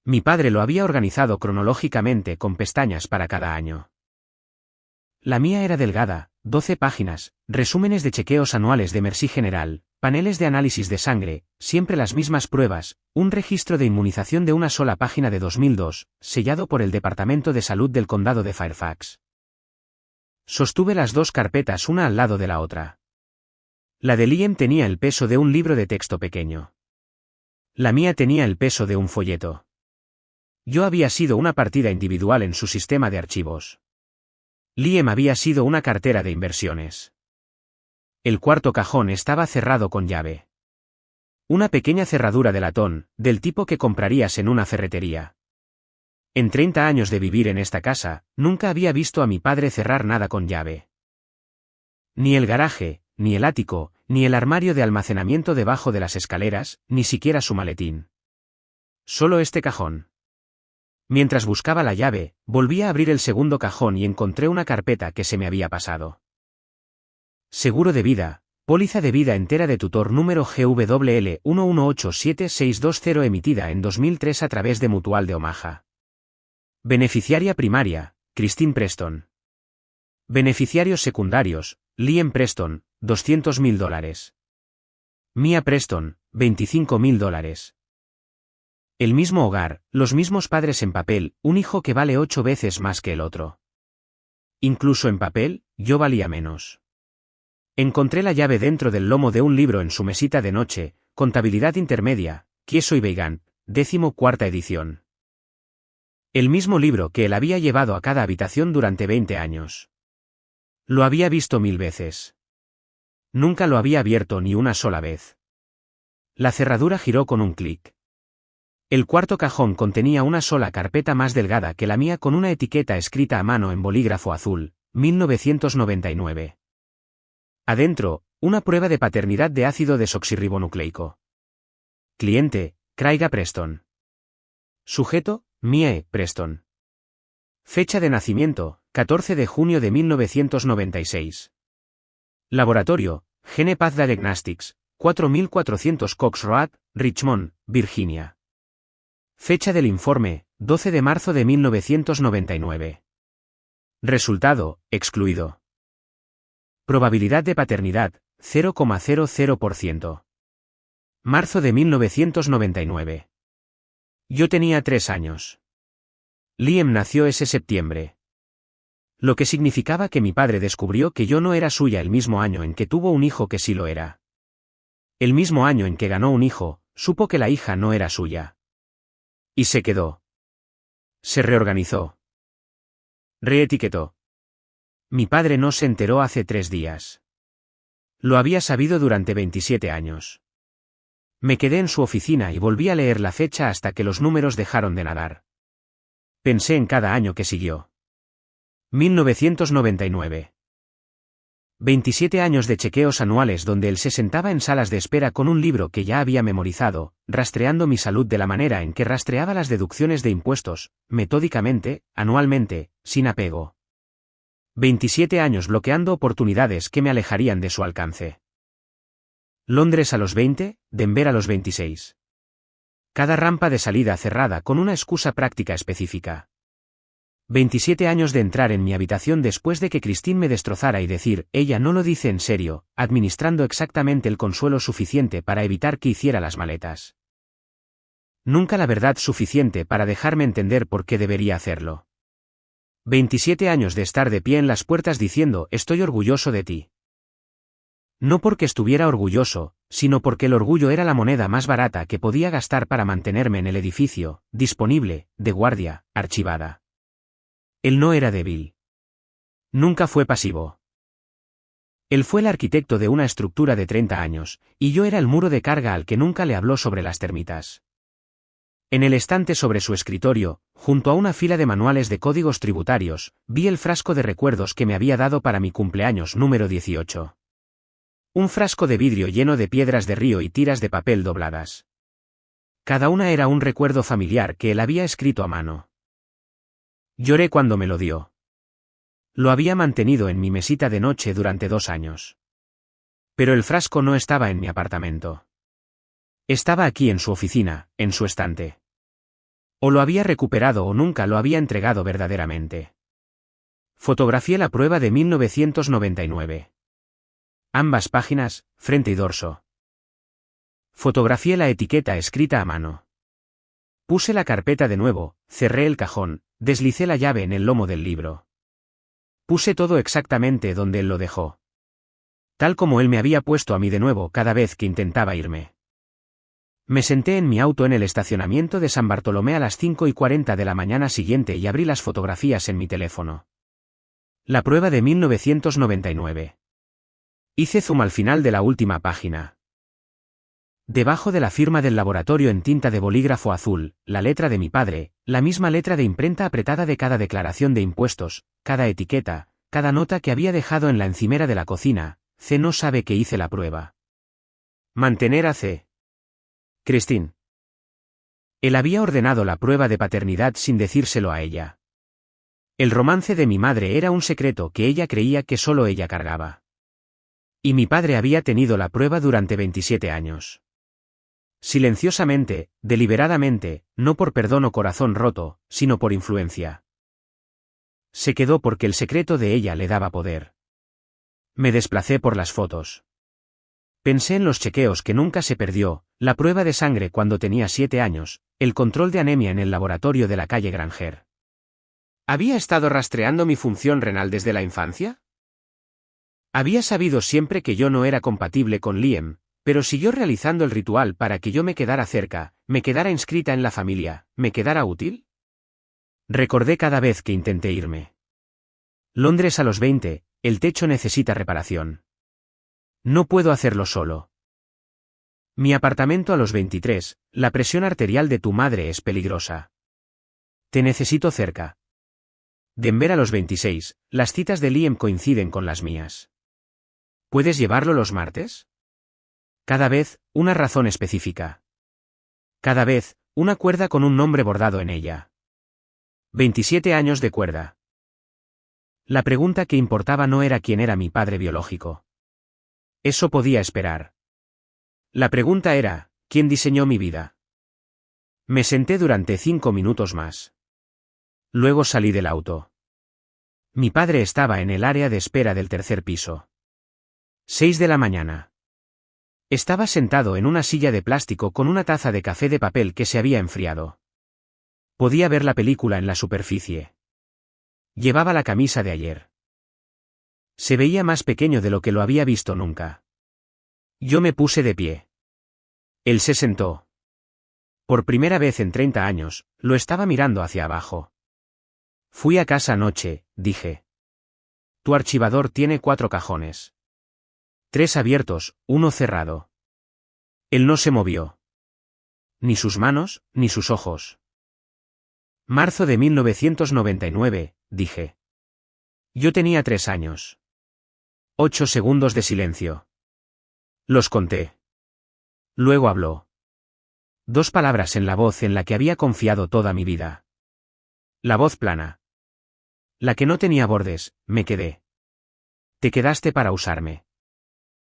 Mi padre lo había organizado cronológicamente con pestañas para cada año. La mía era delgada, 12 páginas, resúmenes de chequeos anuales de Merci General, paneles de análisis de sangre, siempre las mismas pruebas, un registro de inmunización de una sola página de 2002, sellado por el Departamento de Salud del Condado de Fairfax. Sostuve las 2 carpetas una al lado de la otra. La de Liam tenía el peso de un libro de texto pequeño. La mía tenía el peso de un folleto. Yo había sido una partida individual en su sistema de archivos. Liam había sido una cartera de inversiones. El cuarto cajón estaba cerrado con llave. Una pequeña cerradura de latón, del tipo que comprarías en una ferretería. En 30 años de vivir en esta casa, nunca había visto a mi padre cerrar nada con llave. Ni el garaje, ni el ático, ni el armario de almacenamiento debajo de las escaleras, ni siquiera su maletín. Solo este cajón. Mientras buscaba la llave, volví a abrir el segundo cajón y encontré una carpeta que se me había pasado. Seguro de vida, póliza de vida entera de tutor número GWL 1187620 emitida en 2003 a través de Mutual de Omaha. Beneficiaria primaria, Christine Preston. Beneficiarios secundarios, Liam Preston, $200.000. Mia Preston, $25.000. El mismo hogar, los mismos padres en papel, un hijo que vale 8 veces más que el otro. Incluso en papel, yo valía menos. Encontré la llave dentro del lomo de un libro en su mesita de noche, Contabilidad Intermedia, Queso y Veigan, 14ª edición. El mismo libro que él había llevado a cada habitación durante 20 años. Lo había visto 1000 veces. Nunca lo había abierto ni una sola vez. La cerradura giró con un clic. El cuarto cajón contenía una sola carpeta más delgada que la mía con una etiqueta escrita a mano en bolígrafo azul, 1999. Adentro, una prueba de paternidad de ácido desoxirribonucleico. Cliente, Craig A. Preston. Sujeto, Mie Preston. Fecha de nacimiento, 14 de junio de 1996. Laboratorio, GenePath Diagnostics, 4400 Cox Road, Richmond, Virginia. Fecha del informe, 12 de marzo de 1999. Resultado, excluido. Probabilidad de paternidad, 0,00%. Marzo de 1999. Yo tenía 3 años. Liam nació ese septiembre. Lo que significaba que mi padre descubrió que yo no era suya el mismo año en que tuvo un hijo que sí lo era. El mismo año en que ganó un hijo, supo que la hija no era suya. Y se quedó. Se reorganizó. Reetiquetó. Mi padre no se enteró hace 3 días. Lo había sabido durante 27 años. Me quedé en su oficina y volví a leer la fecha hasta que los números dejaron de nadar. Pensé en cada año que siguió. 1999. 27 años de chequeos anuales donde él se sentaba en salas de espera con un libro que ya había memorizado, rastreando mi salud de la manera en que rastreaba las deducciones de impuestos, metódicamente, anualmente, sin apego. 27 años bloqueando oportunidades que me alejarían de su alcance. Londres a los 20, Denver a los 26. Cada rampa de salida cerrada con una excusa práctica específica. 27 años de entrar en mi habitación después de que Christine me destrozara y decir, ella no lo dice en serio, administrando exactamente el consuelo suficiente para evitar que hiciera las maletas. Nunca la verdad suficiente para dejarme entender por qué debería hacerlo. 27 años de estar de pie en las puertas diciendo, estoy orgulloso de ti. No porque estuviera orgulloso, sino porque el orgullo era la moneda más barata que podía gastar para mantenerme en el edificio, disponible, de guardia, archivada. Él no era débil. Nunca fue pasivo. Él fue el arquitecto de una estructura de 30 años, y yo era el muro de carga al que nunca le habló sobre las termitas. En el estante sobre su escritorio, junto a una fila de manuales de códigos tributarios, vi el frasco de recuerdos que me había dado para mi cumpleaños número 18. Un frasco de vidrio lleno de piedras de río y tiras de papel dobladas. Cada una era un recuerdo familiar que él había escrito a mano. Lloré cuando me lo dio. Lo había mantenido en mi mesita de noche durante 2 años. Pero el frasco no estaba en mi apartamento. Estaba aquí en su oficina, en su estante. O lo había recuperado o nunca lo había entregado verdaderamente. Fotografié la prueba de 1999. Ambas páginas, frente y dorso. Fotografié la etiqueta escrita a mano. Puse la carpeta de nuevo, cerré el cajón, deslicé la llave en el lomo del libro. Puse todo exactamente donde él lo dejó. Tal como él me había puesto a mí de nuevo cada vez que intentaba irme. Me senté en mi auto en el estacionamiento de San Bartolomé a las 5:40 de la mañana siguiente y abrí las fotografías en mi teléfono. La prueba de 1999. Hice zoom al final de la última página. Debajo de la firma del laboratorio en tinta de bolígrafo azul, la letra de mi padre, la misma letra de imprenta apretada de cada declaración de impuestos, cada etiqueta, cada nota que había dejado en la encimera de la cocina, C no sabe que hice la prueba. Mantener a C. Christine. Él había ordenado la prueba de paternidad sin decírselo a ella. El romance de mi madre era un secreto que ella creía que solo ella cargaba. Y mi padre había tenido la prueba durante 27 años. Silenciosamente, deliberadamente, no por perdón o corazón roto, sino por influencia. Se quedó porque el secreto de ella le daba poder. Me desplacé por las fotos. Pensé en los chequeos que nunca se perdió, la prueba de sangre cuando tenía 7 años, el control de anemia en el laboratorio de la calle Granger. ¿Había estado rastreando mi función renal desde la infancia? Había sabido siempre que yo no era compatible con Liam, pero siguió realizando el ritual para que yo me quedara cerca, me quedara inscrita en la familia, me quedara útil. Recordé cada vez que intenté irme. Londres a los 20, el techo necesita reparación. No puedo hacerlo solo. Mi apartamento a los 23, la presión arterial de tu madre es peligrosa. Te necesito cerca. Denver a los 26, las citas de Liam coinciden con las mías. ¿Puedes llevarlo los martes? Cada vez, una razón específica. Cada vez, una cuerda con un nombre bordado en ella. 27 años de cuerda. La pregunta que importaba no era quién era mi padre biológico. Eso podía esperar. La pregunta era, ¿quién diseñó mi vida? Me senté durante 5 minutos más. Luego salí del auto. Mi padre estaba en el área de espera del tercer piso. 6 de la mañana. Estaba sentado en una silla de plástico con una taza de café de papel que se había enfriado. Podía ver la película en la superficie. Llevaba la camisa de ayer. Se veía más pequeño de lo que lo había visto nunca. Yo me puse de pie. Él se sentó. Por primera vez en 30 años, lo estaba mirando hacia abajo. Fui a casa anoche, dije. Tu archivador tiene 4 cajones. 3 abiertos, 1 cerrado. Él no se movió. Ni sus manos, ni sus ojos. Marzo de 1999, dije. Yo tenía 3 años. 8 segundos de silencio. Los conté. Luego habló. 2 palabras en la voz en la que había confiado toda mi vida. La voz plana. La que no tenía bordes, me quedé. Te quedaste para usarme.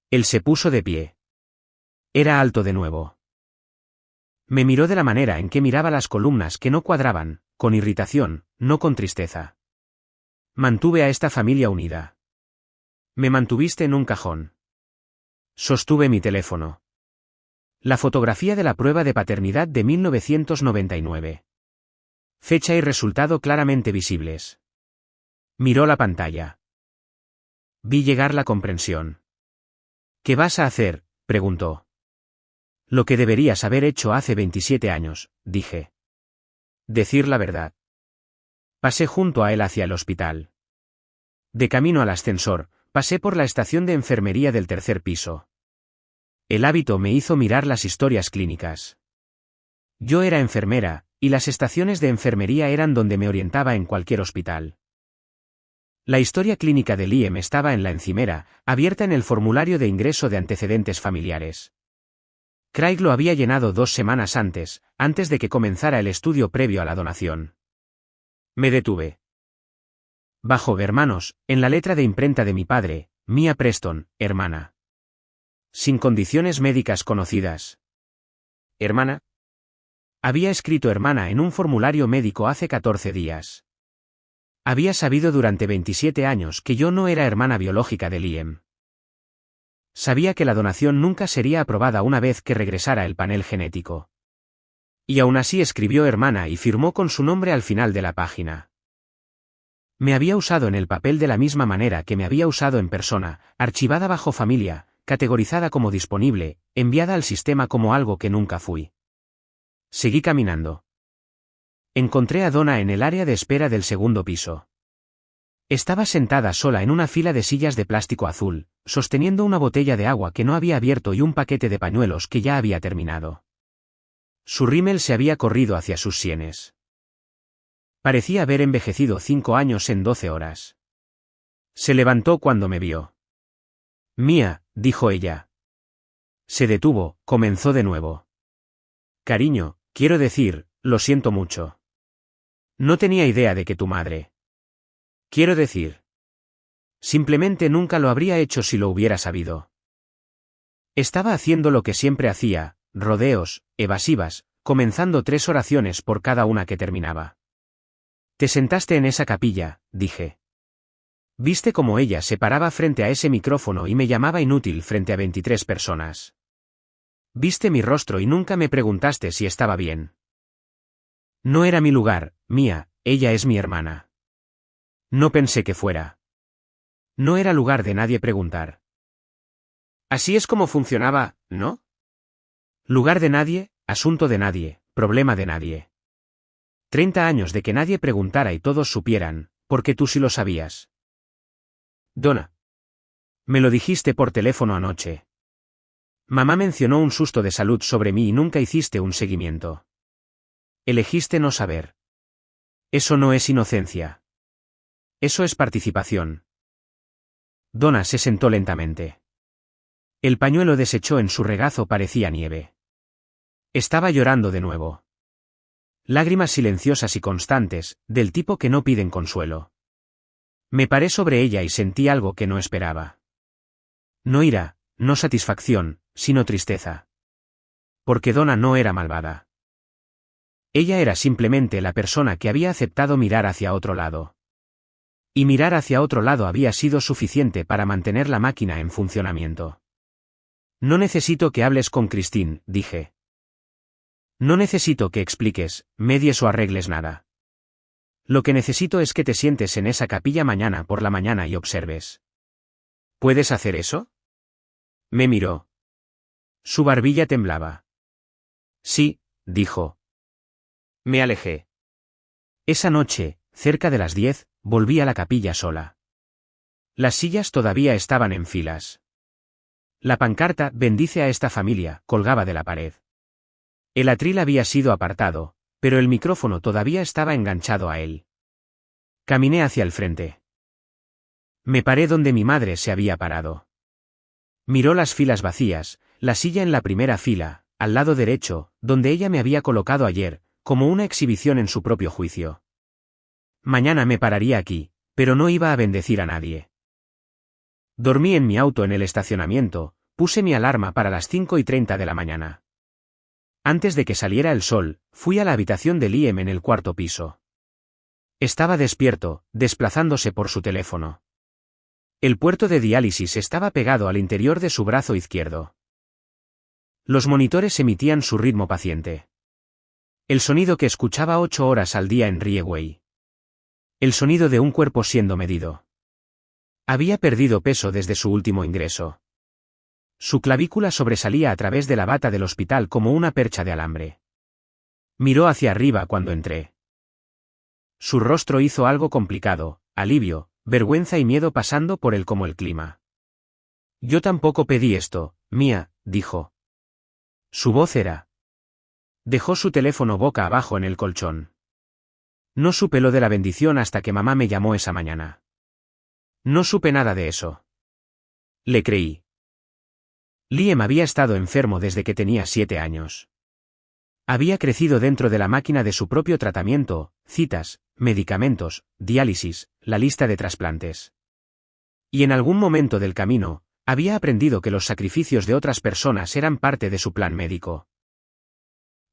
Él se puso de pie. Era alto de nuevo. Me miró de la manera en que miraba las columnas que no cuadraban, con irritación, no con tristeza. Mantuve a esta familia unida. Me mantuviste en un cajón. Sostuve mi teléfono. La fotografía de la prueba de paternidad de 1999. Fecha y resultado claramente visibles. Miró la pantalla. Vi llegar la comprensión. ¿Qué vas a hacer?, preguntó. Lo que deberías haber hecho hace 27 años, dije. Decir la verdad. Pasé junto a él hacia el hospital. De camino al ascensor, pasé por la estación de enfermería del tercer piso. El hábito me hizo mirar las historias clínicas. Yo era enfermera, y las estaciones de enfermería eran donde me orientaba en cualquier hospital. La historia clínica de Liam estaba en la encimera, abierta en el formulario de ingreso de antecedentes familiares. Craig lo había llenado 2 semanas antes de que comenzara el estudio previo a la donación. Me detuve. Bajo hermanos, en la letra de imprenta de mi padre, Mia Preston, hermana. Sin condiciones médicas conocidas. ¿Hermana? Había escrito hermana en un formulario médico hace 14 días. Había sabido durante 27 años que yo no era hermana biológica de Liam. Sabía que la donación nunca sería aprobada una vez que regresara el panel genético. Y aún así escribió hermana y firmó con su nombre al final de la página. Me había usado en el papel de la misma manera que me había usado en persona, archivada bajo familia, categorizada como disponible, enviada al sistema como algo que nunca fui. Seguí caminando. Encontré a Donna en el área de espera del segundo piso. Estaba sentada sola en una fila de sillas de plástico azul, sosteniendo una botella de agua que no había abierto y un paquete de pañuelos que ya había terminado. Su rímel se había corrido hacia sus sienes. Parecía haber envejecido 5 años en 12 horas. Se levantó cuando me vio. Mía, dijo ella. Se detuvo, comenzó de nuevo. Cariño, quiero decir, lo siento mucho. No tenía idea de que tu madre. Quiero decir. Simplemente nunca lo habría hecho si lo hubiera sabido. Estaba haciendo lo que siempre hacía, rodeos, evasivas, comenzando 3 oraciones por cada una que terminaba. Te sentaste en esa capilla, dije. Viste cómo ella se paraba frente a ese micrófono y me llamaba inútil frente a 23 personas. Viste mi rostro y nunca me preguntaste si estaba bien. No era mi lugar, Mía, ella es mi hermana. No pensé que fuera. No era lugar de nadie preguntar. Así es como funcionaba, ¿no? Lugar de nadie, asunto de nadie, problema de nadie. 30 años de que nadie preguntara y todos supieran, porque tú sí lo sabías. Donna. Me lo dijiste por teléfono anoche. Mamá mencionó un susto de salud sobre mí y nunca hiciste un seguimiento. Elegiste no saber. Eso no es inocencia. Eso es participación. Donna se sentó lentamente. El pañuelo deshecho en su regazo parecía nieve. Estaba llorando de nuevo. Lágrimas silenciosas y constantes, del tipo que no piden consuelo. Me paré sobre ella y sentí algo que no esperaba. No ira, no satisfacción, sino tristeza. Porque Donna no era malvada. Ella era simplemente la persona que había aceptado mirar hacia otro lado. Y mirar hacia otro lado había sido suficiente para mantener la máquina en funcionamiento. No necesito que hables con Christine, dije. No necesito que expliques, medies o arregles nada. Lo que necesito es que te sientes en esa capilla mañana por la mañana y observes. ¿Puedes hacer eso? Me miró. Su barbilla temblaba. Sí, dijo. Me alejé. Esa noche, cerca de las 10, volví a la capilla sola. Las sillas todavía estaban en filas. La pancarta «Bendice a esta familia» colgaba de la pared. El atril había sido apartado, pero el micrófono todavía estaba enganchado a él. Caminé hacia el frente. Me paré donde mi madre se había parado. Miró las filas vacías, la silla en la primera fila, al lado derecho, donde ella me había colocado ayer, como una exhibición en su propio juicio. Mañana me pararía aquí, pero no iba a bendecir a nadie. Dormí en mi auto en el estacionamiento, puse mi alarma para las 5:30 de la mañana. Antes de que saliera el sol, fui a la habitación de Liam en el cuarto piso. Estaba despierto, desplazándose por su teléfono. El puerto de diálisis estaba pegado al interior de su brazo izquierdo. Los monitores emitían su ritmo paciente. El sonido que escuchaba 8 horas al día en Rieway. El sonido de un cuerpo siendo medido. Había perdido peso desde su último ingreso. Su clavícula sobresalía a través de la bata del hospital como una percha de alambre. Miró hacia arriba cuando entré. Su rostro hizo algo complicado, alivio, vergüenza y miedo pasando por él como el clima. Yo tampoco pedí esto, Mia, dijo. Su voz era. Dejó su teléfono boca abajo en el colchón. No supe lo de la bendición hasta que mamá me llamó esa mañana. No supe nada de eso. Le creí. Liam había estado enfermo desde que tenía 7 años. Había crecido dentro de la máquina de su propio tratamiento, citas, medicamentos, diálisis, la lista de trasplantes. Y en algún momento del camino, había aprendido que los sacrificios de otras personas eran parte de su plan médico.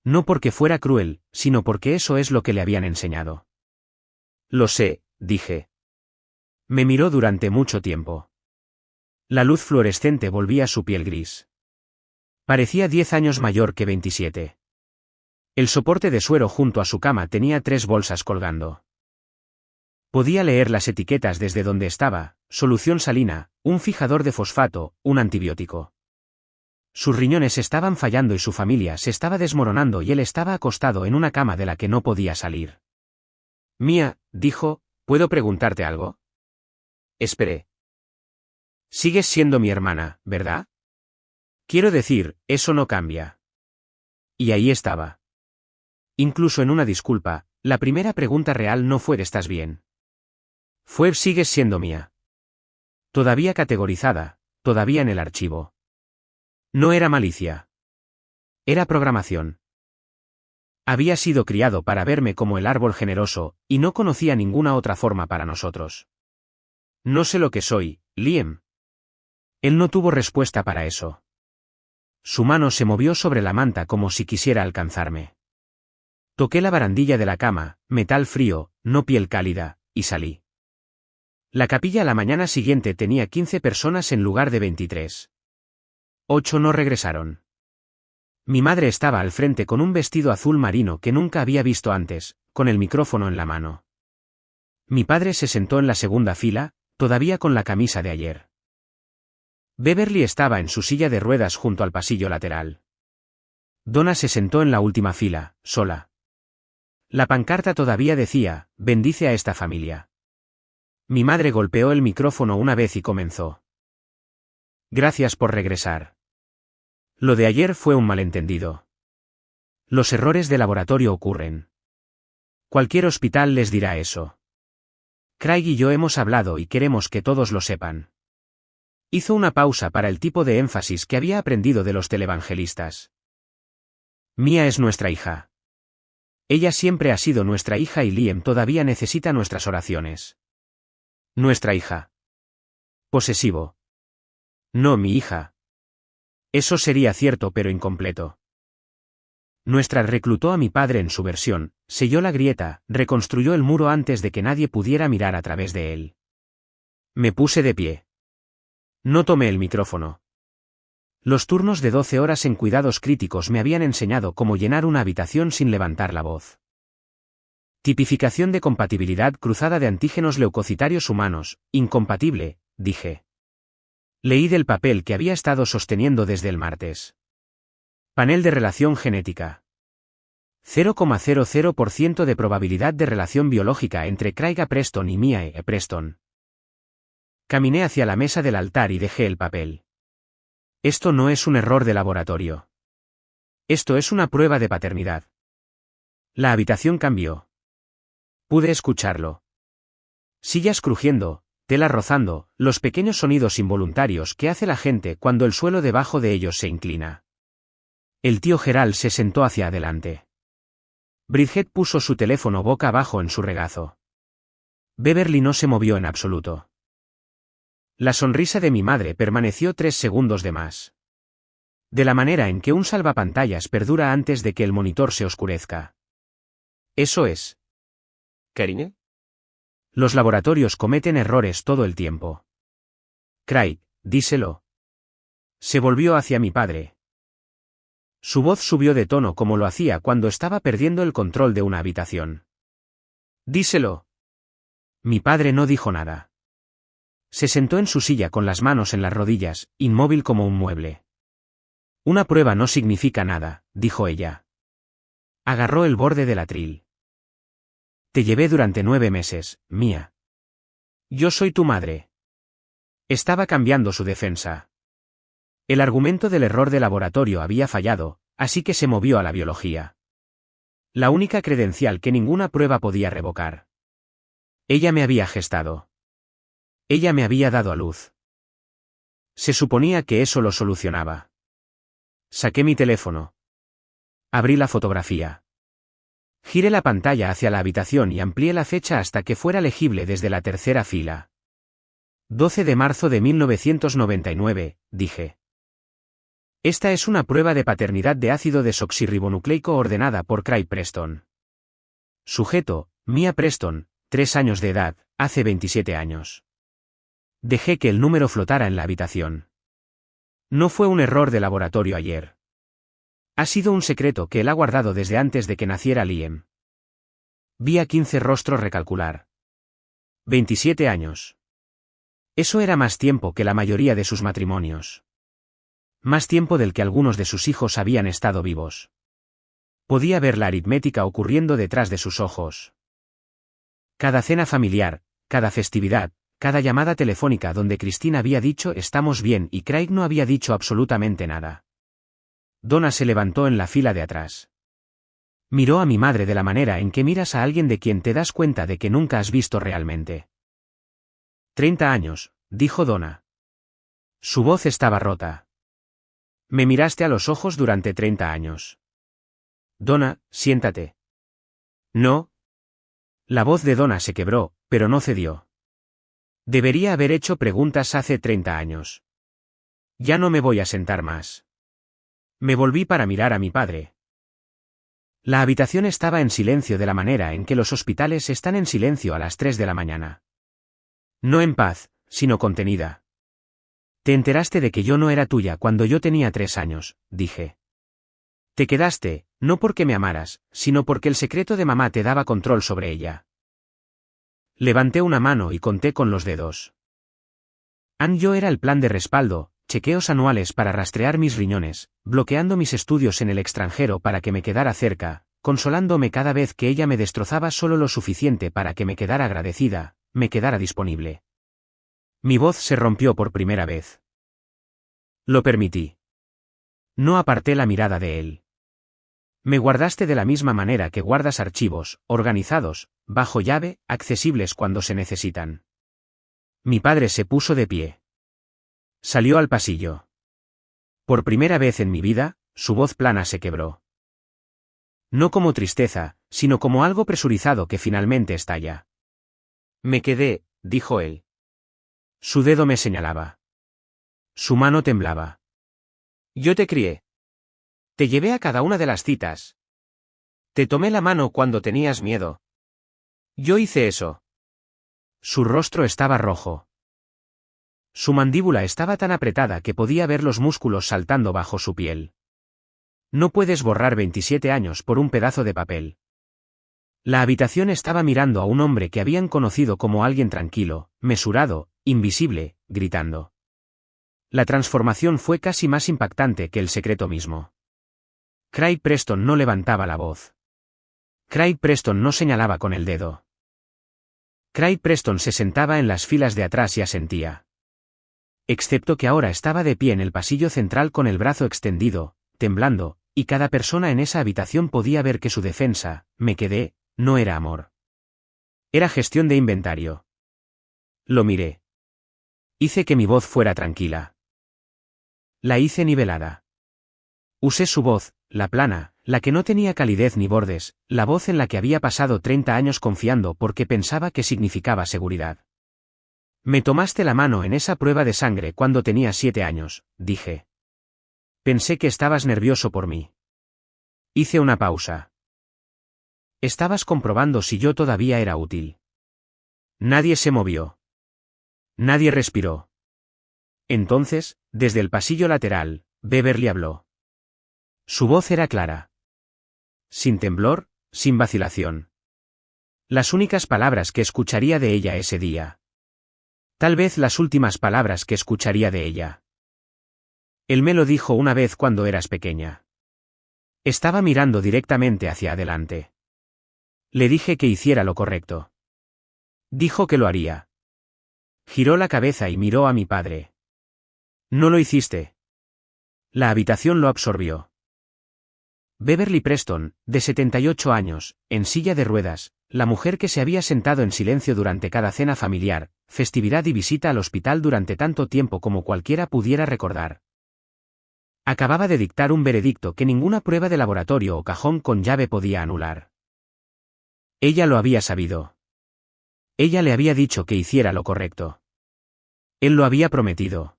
No porque fuera cruel, sino porque eso es lo que le habían enseñado. Lo sé, dije. Me miró durante mucho tiempo. La luz fluorescente volvía a su piel gris. Parecía 10 años mayor que 27. El soporte de suero junto a su cama tenía 3 bolsas colgando. Podía leer las etiquetas desde donde estaba: solución salina, un fijador de fosfato, un antibiótico. Sus riñones estaban fallando y su familia se estaba desmoronando y él estaba acostado en una cama de la que no podía salir. Mia, dijo, ¿puedo preguntarte algo? Esperé. Sigues siendo mi hermana, ¿verdad? Quiero decir, eso no cambia. Y ahí estaba. Incluso en una disculpa, la primera pregunta real no fue ¿estás bien? Fue ¿sigues siendo mía? Todavía categorizada, todavía en el archivo. No era malicia. Era programación. Había sido criado para verme como el árbol generoso, y no conocía ninguna otra forma para nosotros. No sé lo que soy, Liam. Él no tuvo respuesta para eso. Su mano se movió sobre la manta como si quisiera alcanzarme. Toqué la barandilla de la cama, metal frío, no piel cálida, y salí. La capilla la mañana siguiente tenía 15 personas en lugar de 23. 8 no regresaron. Mi madre estaba al frente con un vestido azul marino que nunca había visto antes, con el micrófono en la mano. Mi padre se sentó en la segunda fila, todavía con la camisa de ayer. Beverly estaba en su silla de ruedas junto al pasillo lateral. Donna se sentó en la última fila, sola. La pancarta todavía decía, bendice a esta familia. Mi madre golpeó el micrófono una vez y comenzó. Gracias por regresar. Lo de ayer fue un malentendido. Los errores de laboratorio ocurren. Cualquier hospital les dirá eso. Craig y yo hemos hablado y queremos que todos lo sepan. Hizo una pausa para el tipo de énfasis que había aprendido de los televangelistas. Mia es nuestra hija. Ella siempre ha sido nuestra hija y Liam todavía necesita nuestras oraciones. Nuestra hija. Posesivo. No, mi hija. Eso sería cierto pero incompleto. Nuestra reclutó a mi padre en su versión, selló la grieta, reconstruyó el muro antes de que nadie pudiera mirar a través de él. Me puse de pie. No tomé el micrófono. Los turnos de 12 horas en cuidados críticos me habían enseñado cómo llenar una habitación sin levantar la voz. Tipificación de compatibilidad cruzada de antígenos leucocitarios humanos, incompatible, dije. Leí del papel que había estado sosteniendo desde el martes. Panel de relación genética. 0,00% de probabilidad de relación biológica entre Craig Preston y Mia E. Preston. Caminé hacia la mesa del altar y dejé el papel. Esto no es un error de laboratorio. Esto es una prueba de paternidad. La habitación cambió. Pude escucharlo. Sillas crujiendo, tela rozando, los pequeños sonidos involuntarios que hace la gente cuando el suelo debajo de ellos se inclina. El tío Gerald se sentó hacia adelante. Bridget puso su teléfono boca abajo en su regazo. Beverly no se movió en absoluto. La sonrisa de mi madre permaneció 3 segundos de más. De la manera en que un salvapantallas perdura antes de que el monitor se oscurezca. Eso es. ¿Karine? Los laboratorios cometen errores todo el tiempo. Craig, díselo. Se volvió hacia mi padre. Su voz subió de tono como lo hacía cuando estaba perdiendo el control de una habitación. Díselo. Mi padre no dijo nada. Se sentó en su silla con las manos en las rodillas, inmóvil como un mueble. Una prueba no significa nada, dijo ella. Agarró el borde del atril. Te llevé durante 9 meses, Mia. Yo soy tu madre. Estaba cambiando su defensa. El argumento del error de laboratorio había fallado, así que se movió a la biología. La única credencial que ninguna prueba podía revocar. Ella me había gestado. Ella me había dado a luz. Se suponía que eso lo solucionaba. Saqué mi teléfono. Abrí la fotografía. Giré la pantalla hacia la habitación y amplié la fecha hasta que fuera legible desde la tercera fila. 12 de marzo de 1999, dije. Esta es una prueba de paternidad de ácido desoxirribonucleico ordenada por Craig Preston. Sujeto, Mia Preston, 3 años de edad, hace 27 años. Dejé que el número flotara en la habitación. No fue un error de laboratorio ayer. Ha sido un secreto que él ha guardado desde antes de que naciera Liam. Vi a 15 rostros recalcular. 27 años. Eso era más tiempo que la mayoría de sus matrimonios. Más tiempo del que algunos de sus hijos habían estado vivos. Podía ver la aritmética ocurriendo detrás de sus ojos. Cada cena familiar, cada festividad, cada llamada telefónica donde Christine había dicho estamos bien y Craig no había dicho absolutamente nada. Donna se levantó en la fila de atrás. Miró a mi madre de la manera en que miras a alguien de quien te das cuenta de que nunca has visto realmente. 30 años, dijo Donna. Su voz estaba rota. Me miraste a los ojos durante 30 años. Donna, siéntate. No. La voz de Donna se quebró, pero no cedió. Debería haber hecho preguntas hace 30 años. Ya no me voy a sentar más. Me volví para mirar a mi padre. La habitación estaba en silencio de la manera en que los hospitales están en silencio a las 3 de la mañana. No en paz, sino contenida. Te enteraste de que yo no era tuya cuando yo tenía 3 años, dije. Te quedaste, no porque me amaras, sino porque el secreto de mamá te daba control sobre ella. Levanté una mano y conté con los dedos. Yo era el plan de respaldo, chequeos anuales para rastrear mis riñones, bloqueando mis estudios en el extranjero para que me quedara cerca, consolándome cada vez que ella me destrozaba solo lo suficiente para que me quedara agradecida, me quedara disponible. Mi voz se rompió por primera vez. Lo permití. No aparté la mirada de él. Me guardaste de la misma manera que guardas archivos, organizados, bajo llave, accesibles cuando se necesitan. Mi padre se puso de pie. Salió al pasillo. Por primera vez en mi vida, su voz plana se quebró. No como tristeza, sino como algo presurizado que finalmente estalla. Me quedé, dijo él. Su dedo me señalaba. Su mano temblaba. Yo te crié. Te llevé a cada una de las citas. Te tomé la mano cuando tenías miedo. Yo hice eso. Su rostro estaba rojo. Su mandíbula estaba tan apretada que podía ver los músculos saltando bajo su piel. No puedes borrar 27 años por un pedazo de papel. La habitación estaba mirando a un hombre que habían conocido como alguien tranquilo, mesurado, invisible, gritando. La transformación fue casi más impactante que el secreto mismo. Craig Preston no levantaba la voz. Craig Preston no señalaba con el dedo. Craig Preston se sentaba en las filas de atrás y asentía. Excepto que ahora estaba de pie en el pasillo central con el brazo extendido, temblando, y cada persona en esa habitación podía ver que su defensa, me quedé, no era amor. Era gestión de inventario. Lo miré. Hice que mi voz fuera tranquila. La hice nivelada. Usé su voz, la plana, la que no tenía calidez ni bordes, la voz en la que había pasado 30 años confiando porque pensaba que significaba seguridad. Me tomaste la mano en esa prueba de sangre cuando tenía 7 años, dije. Pensé que estabas nervioso por mí. Hice una pausa. Estabas comprobando si yo todavía era útil. Nadie se movió. Nadie respiró. Entonces, desde el pasillo lateral, Beverly habló. Su voz era clara. Sin temblor, sin vacilación. Las únicas palabras que escucharía de ella ese día. Tal vez las últimas palabras que escucharía de ella. Él me lo dijo una vez cuando eras pequeña. Estaba mirando directamente hacia adelante. Le dije que hiciera lo correcto. Dijo que lo haría. Giró la cabeza y miró a mi padre. No lo hiciste. La habitación lo absorbió. Beverly Preston, de 78 años, en silla de ruedas, la mujer que se había sentado en silencio durante cada cena familiar, festividad y visita al hospital durante tanto tiempo como cualquiera pudiera recordar. Acababa de dictar un veredicto que ninguna prueba de laboratorio o cajón con llave podía anular. Ella lo había sabido. Ella le había dicho que hiciera lo correcto. Él lo había prometido.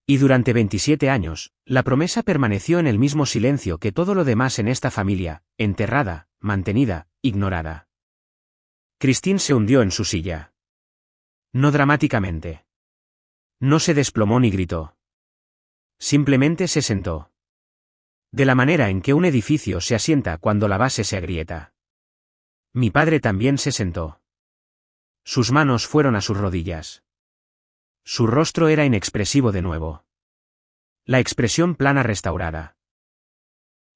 Y durante 27 años, la promesa permaneció en el mismo silencio que todo lo demás en esta familia, enterrada, mantenida, ignorada. Christine se hundió en su silla. No dramáticamente. No se desplomó ni gritó. Simplemente se sentó. De la manera en que un edificio se asienta cuando la base se agrieta. Mi padre también se sentó. Sus manos fueron a sus rodillas. Su rostro era inexpresivo de nuevo. La expresión plana restaurada.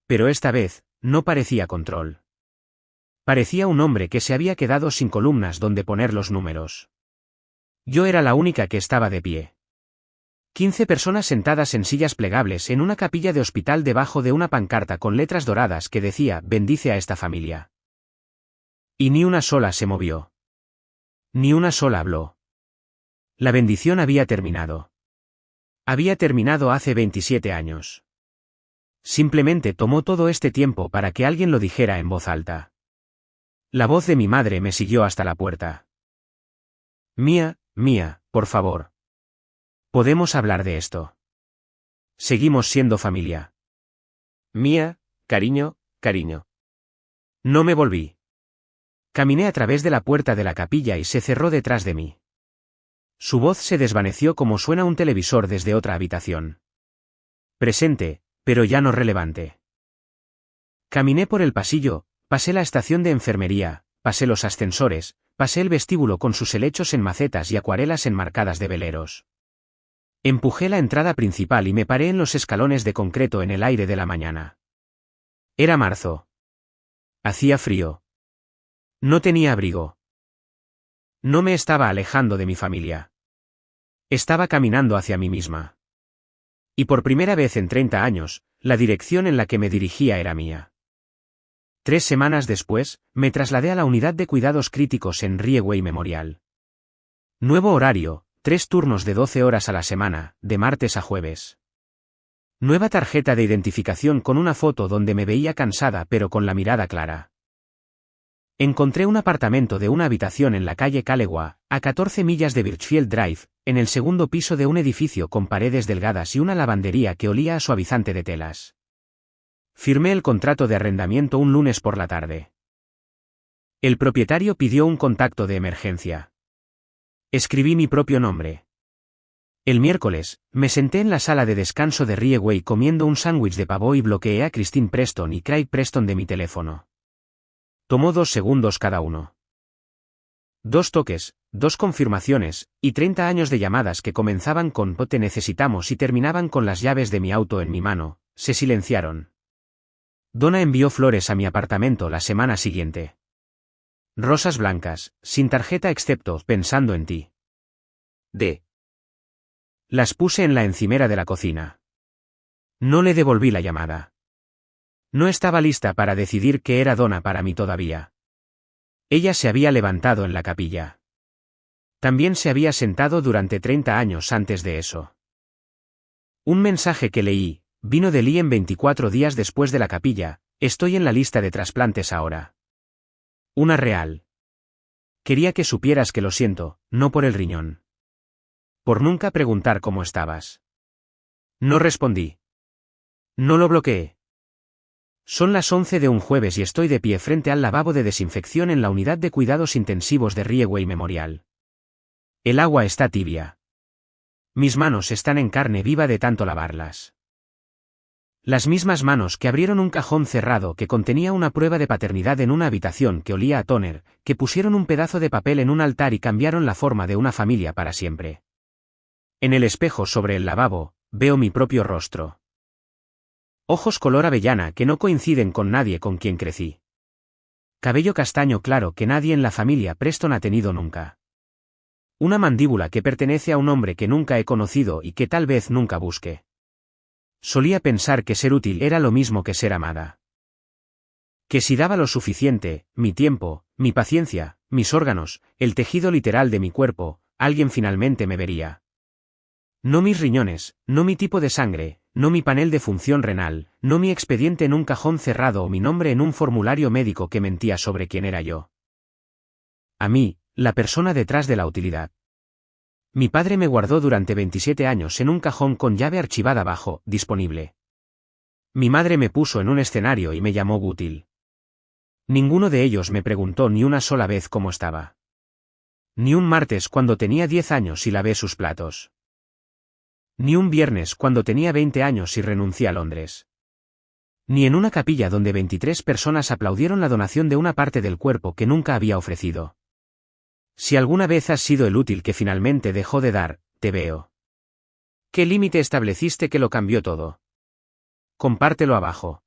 Pero esta vez, no parecía control. Parecía un hombre que se había quedado sin columnas donde poner los números. Yo era la única que estaba de pie. 15 personas sentadas en sillas plegables en una capilla de hospital debajo de una pancarta con letras doradas que decía «Bendice a esta familia». Y ni una sola se movió. Ni una sola habló. La bendición había terminado. Había terminado hace 27 años. Simplemente tomó todo este tiempo para que alguien lo dijera en voz alta. La voz de mi madre me siguió hasta la puerta. Mía, por favor. Podemos hablar de esto. Seguimos siendo familia. Mía, cariño. No me volví. Caminé a través de la puerta de la capilla y se cerró detrás de mí. Su voz se desvaneció como suena un televisor desde otra habitación. Presente, pero ya no relevante. Caminé por el pasillo, pasé la estación de enfermería, pasé los ascensores, pasé el vestíbulo con sus helechos en macetas y acuarelas enmarcadas de veleros. Empujé la entrada principal y me paré en los escalones de concreto en el aire de la mañana. Era marzo. Hacía frío. No tenía abrigo. No me estaba alejando de mi familia. Estaba caminando hacia mí misma. Y por primera vez en 30 años, la dirección en la que me dirigía era mía. 3 semanas después, me trasladé a la unidad de cuidados críticos en Rieway Memorial. Nuevo horario, 3 turnos de 12 horas a la semana, de martes a jueves. Nueva tarjeta de identificación con una foto donde me veía cansada pero con la mirada clara. Encontré un apartamento de una habitación en la calle Calewa, a 14 millas de Birchfield Drive, en el segundo piso de un edificio con paredes delgadas y una lavandería que olía a suavizante de telas. Firmé el contrato de arrendamiento un lunes por la tarde. El propietario pidió un contacto de emergencia. Escribí mi propio nombre. El miércoles, me senté en la sala de descanso de Rieway comiendo un sándwich de pavo y bloqueé a Christine Preston y Craig Preston de mi teléfono. Tomó 2 segundos cada uno. 2 toques, 2 confirmaciones, y 30 años de llamadas que comenzaban con "te necesitamos" y terminaban con las llaves de mi auto en mi mano, se silenciaron. Donna envió flores a mi apartamento la semana siguiente. Rosas blancas, sin tarjeta excepto "pensando en ti". Las puse en la encimera de la cocina. No le devolví la llamada. No estaba lista para decidir qué era Donna para mí todavía. Ella se había levantado en la capilla. También se había sentado durante 30 años antes de eso. Un mensaje que leí, vino de Liam 24 días después de la capilla: estoy en la lista de trasplantes ahora. Una real. Quería que supieras que lo siento, no por el riñón. Por nunca preguntar cómo estabas. No respondí. No lo bloqueé. Son las 11 de un jueves y estoy de pie frente al lavabo de desinfección en la unidad de cuidados intensivos de Rieway Memorial. El agua está tibia. Mis manos están en carne viva de tanto lavarlas. Las mismas manos que abrieron un cajón cerrado que contenía una prueba de paternidad en una habitación que olía a tóner, que pusieron un pedazo de papel en un altar y cambiaron la forma de una familia para siempre. En el espejo sobre el lavabo, veo mi propio rostro. Ojos color avellana que no coinciden con nadie con quien crecí. Cabello castaño claro que nadie en la familia Preston ha tenido nunca. Una mandíbula que pertenece a un hombre que nunca he conocido y que tal vez nunca busque. Solía pensar que ser útil era lo mismo que ser amada. Que si daba lo suficiente, mi tiempo, mi paciencia, mis órganos, el tejido literal de mi cuerpo, alguien finalmente me vería. No mis riñones, no mi tipo de sangre, no mi panel de función renal, no mi expediente en un cajón cerrado o mi nombre en un formulario médico que mentía sobre quién era yo. A mí, la persona detrás de la utilidad. Mi padre me guardó durante 27 años en un cajón con llave archivada abajo, disponible. Mi madre me puso en un escenario y me llamó útil. Ninguno de ellos me preguntó ni una sola vez cómo estaba. Ni un martes cuando tenía 10 años y lavé sus platos. Ni un viernes cuando tenía 20 años y renuncié a Londres. Ni en una capilla donde 23 personas aplaudieron la donación de una parte del cuerpo que nunca había ofrecido. Si alguna vez has sido el útil que finalmente dejó de dar, te veo. ¿Qué límite estableciste que lo cambió todo? Compártelo abajo.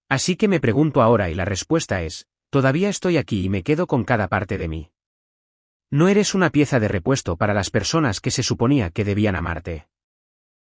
Así que me pregunto ahora y la respuesta es, todavía estoy aquí y me quedo con cada parte de mí. No eres una pieza de repuesto para las personas que se suponía que debían amarte.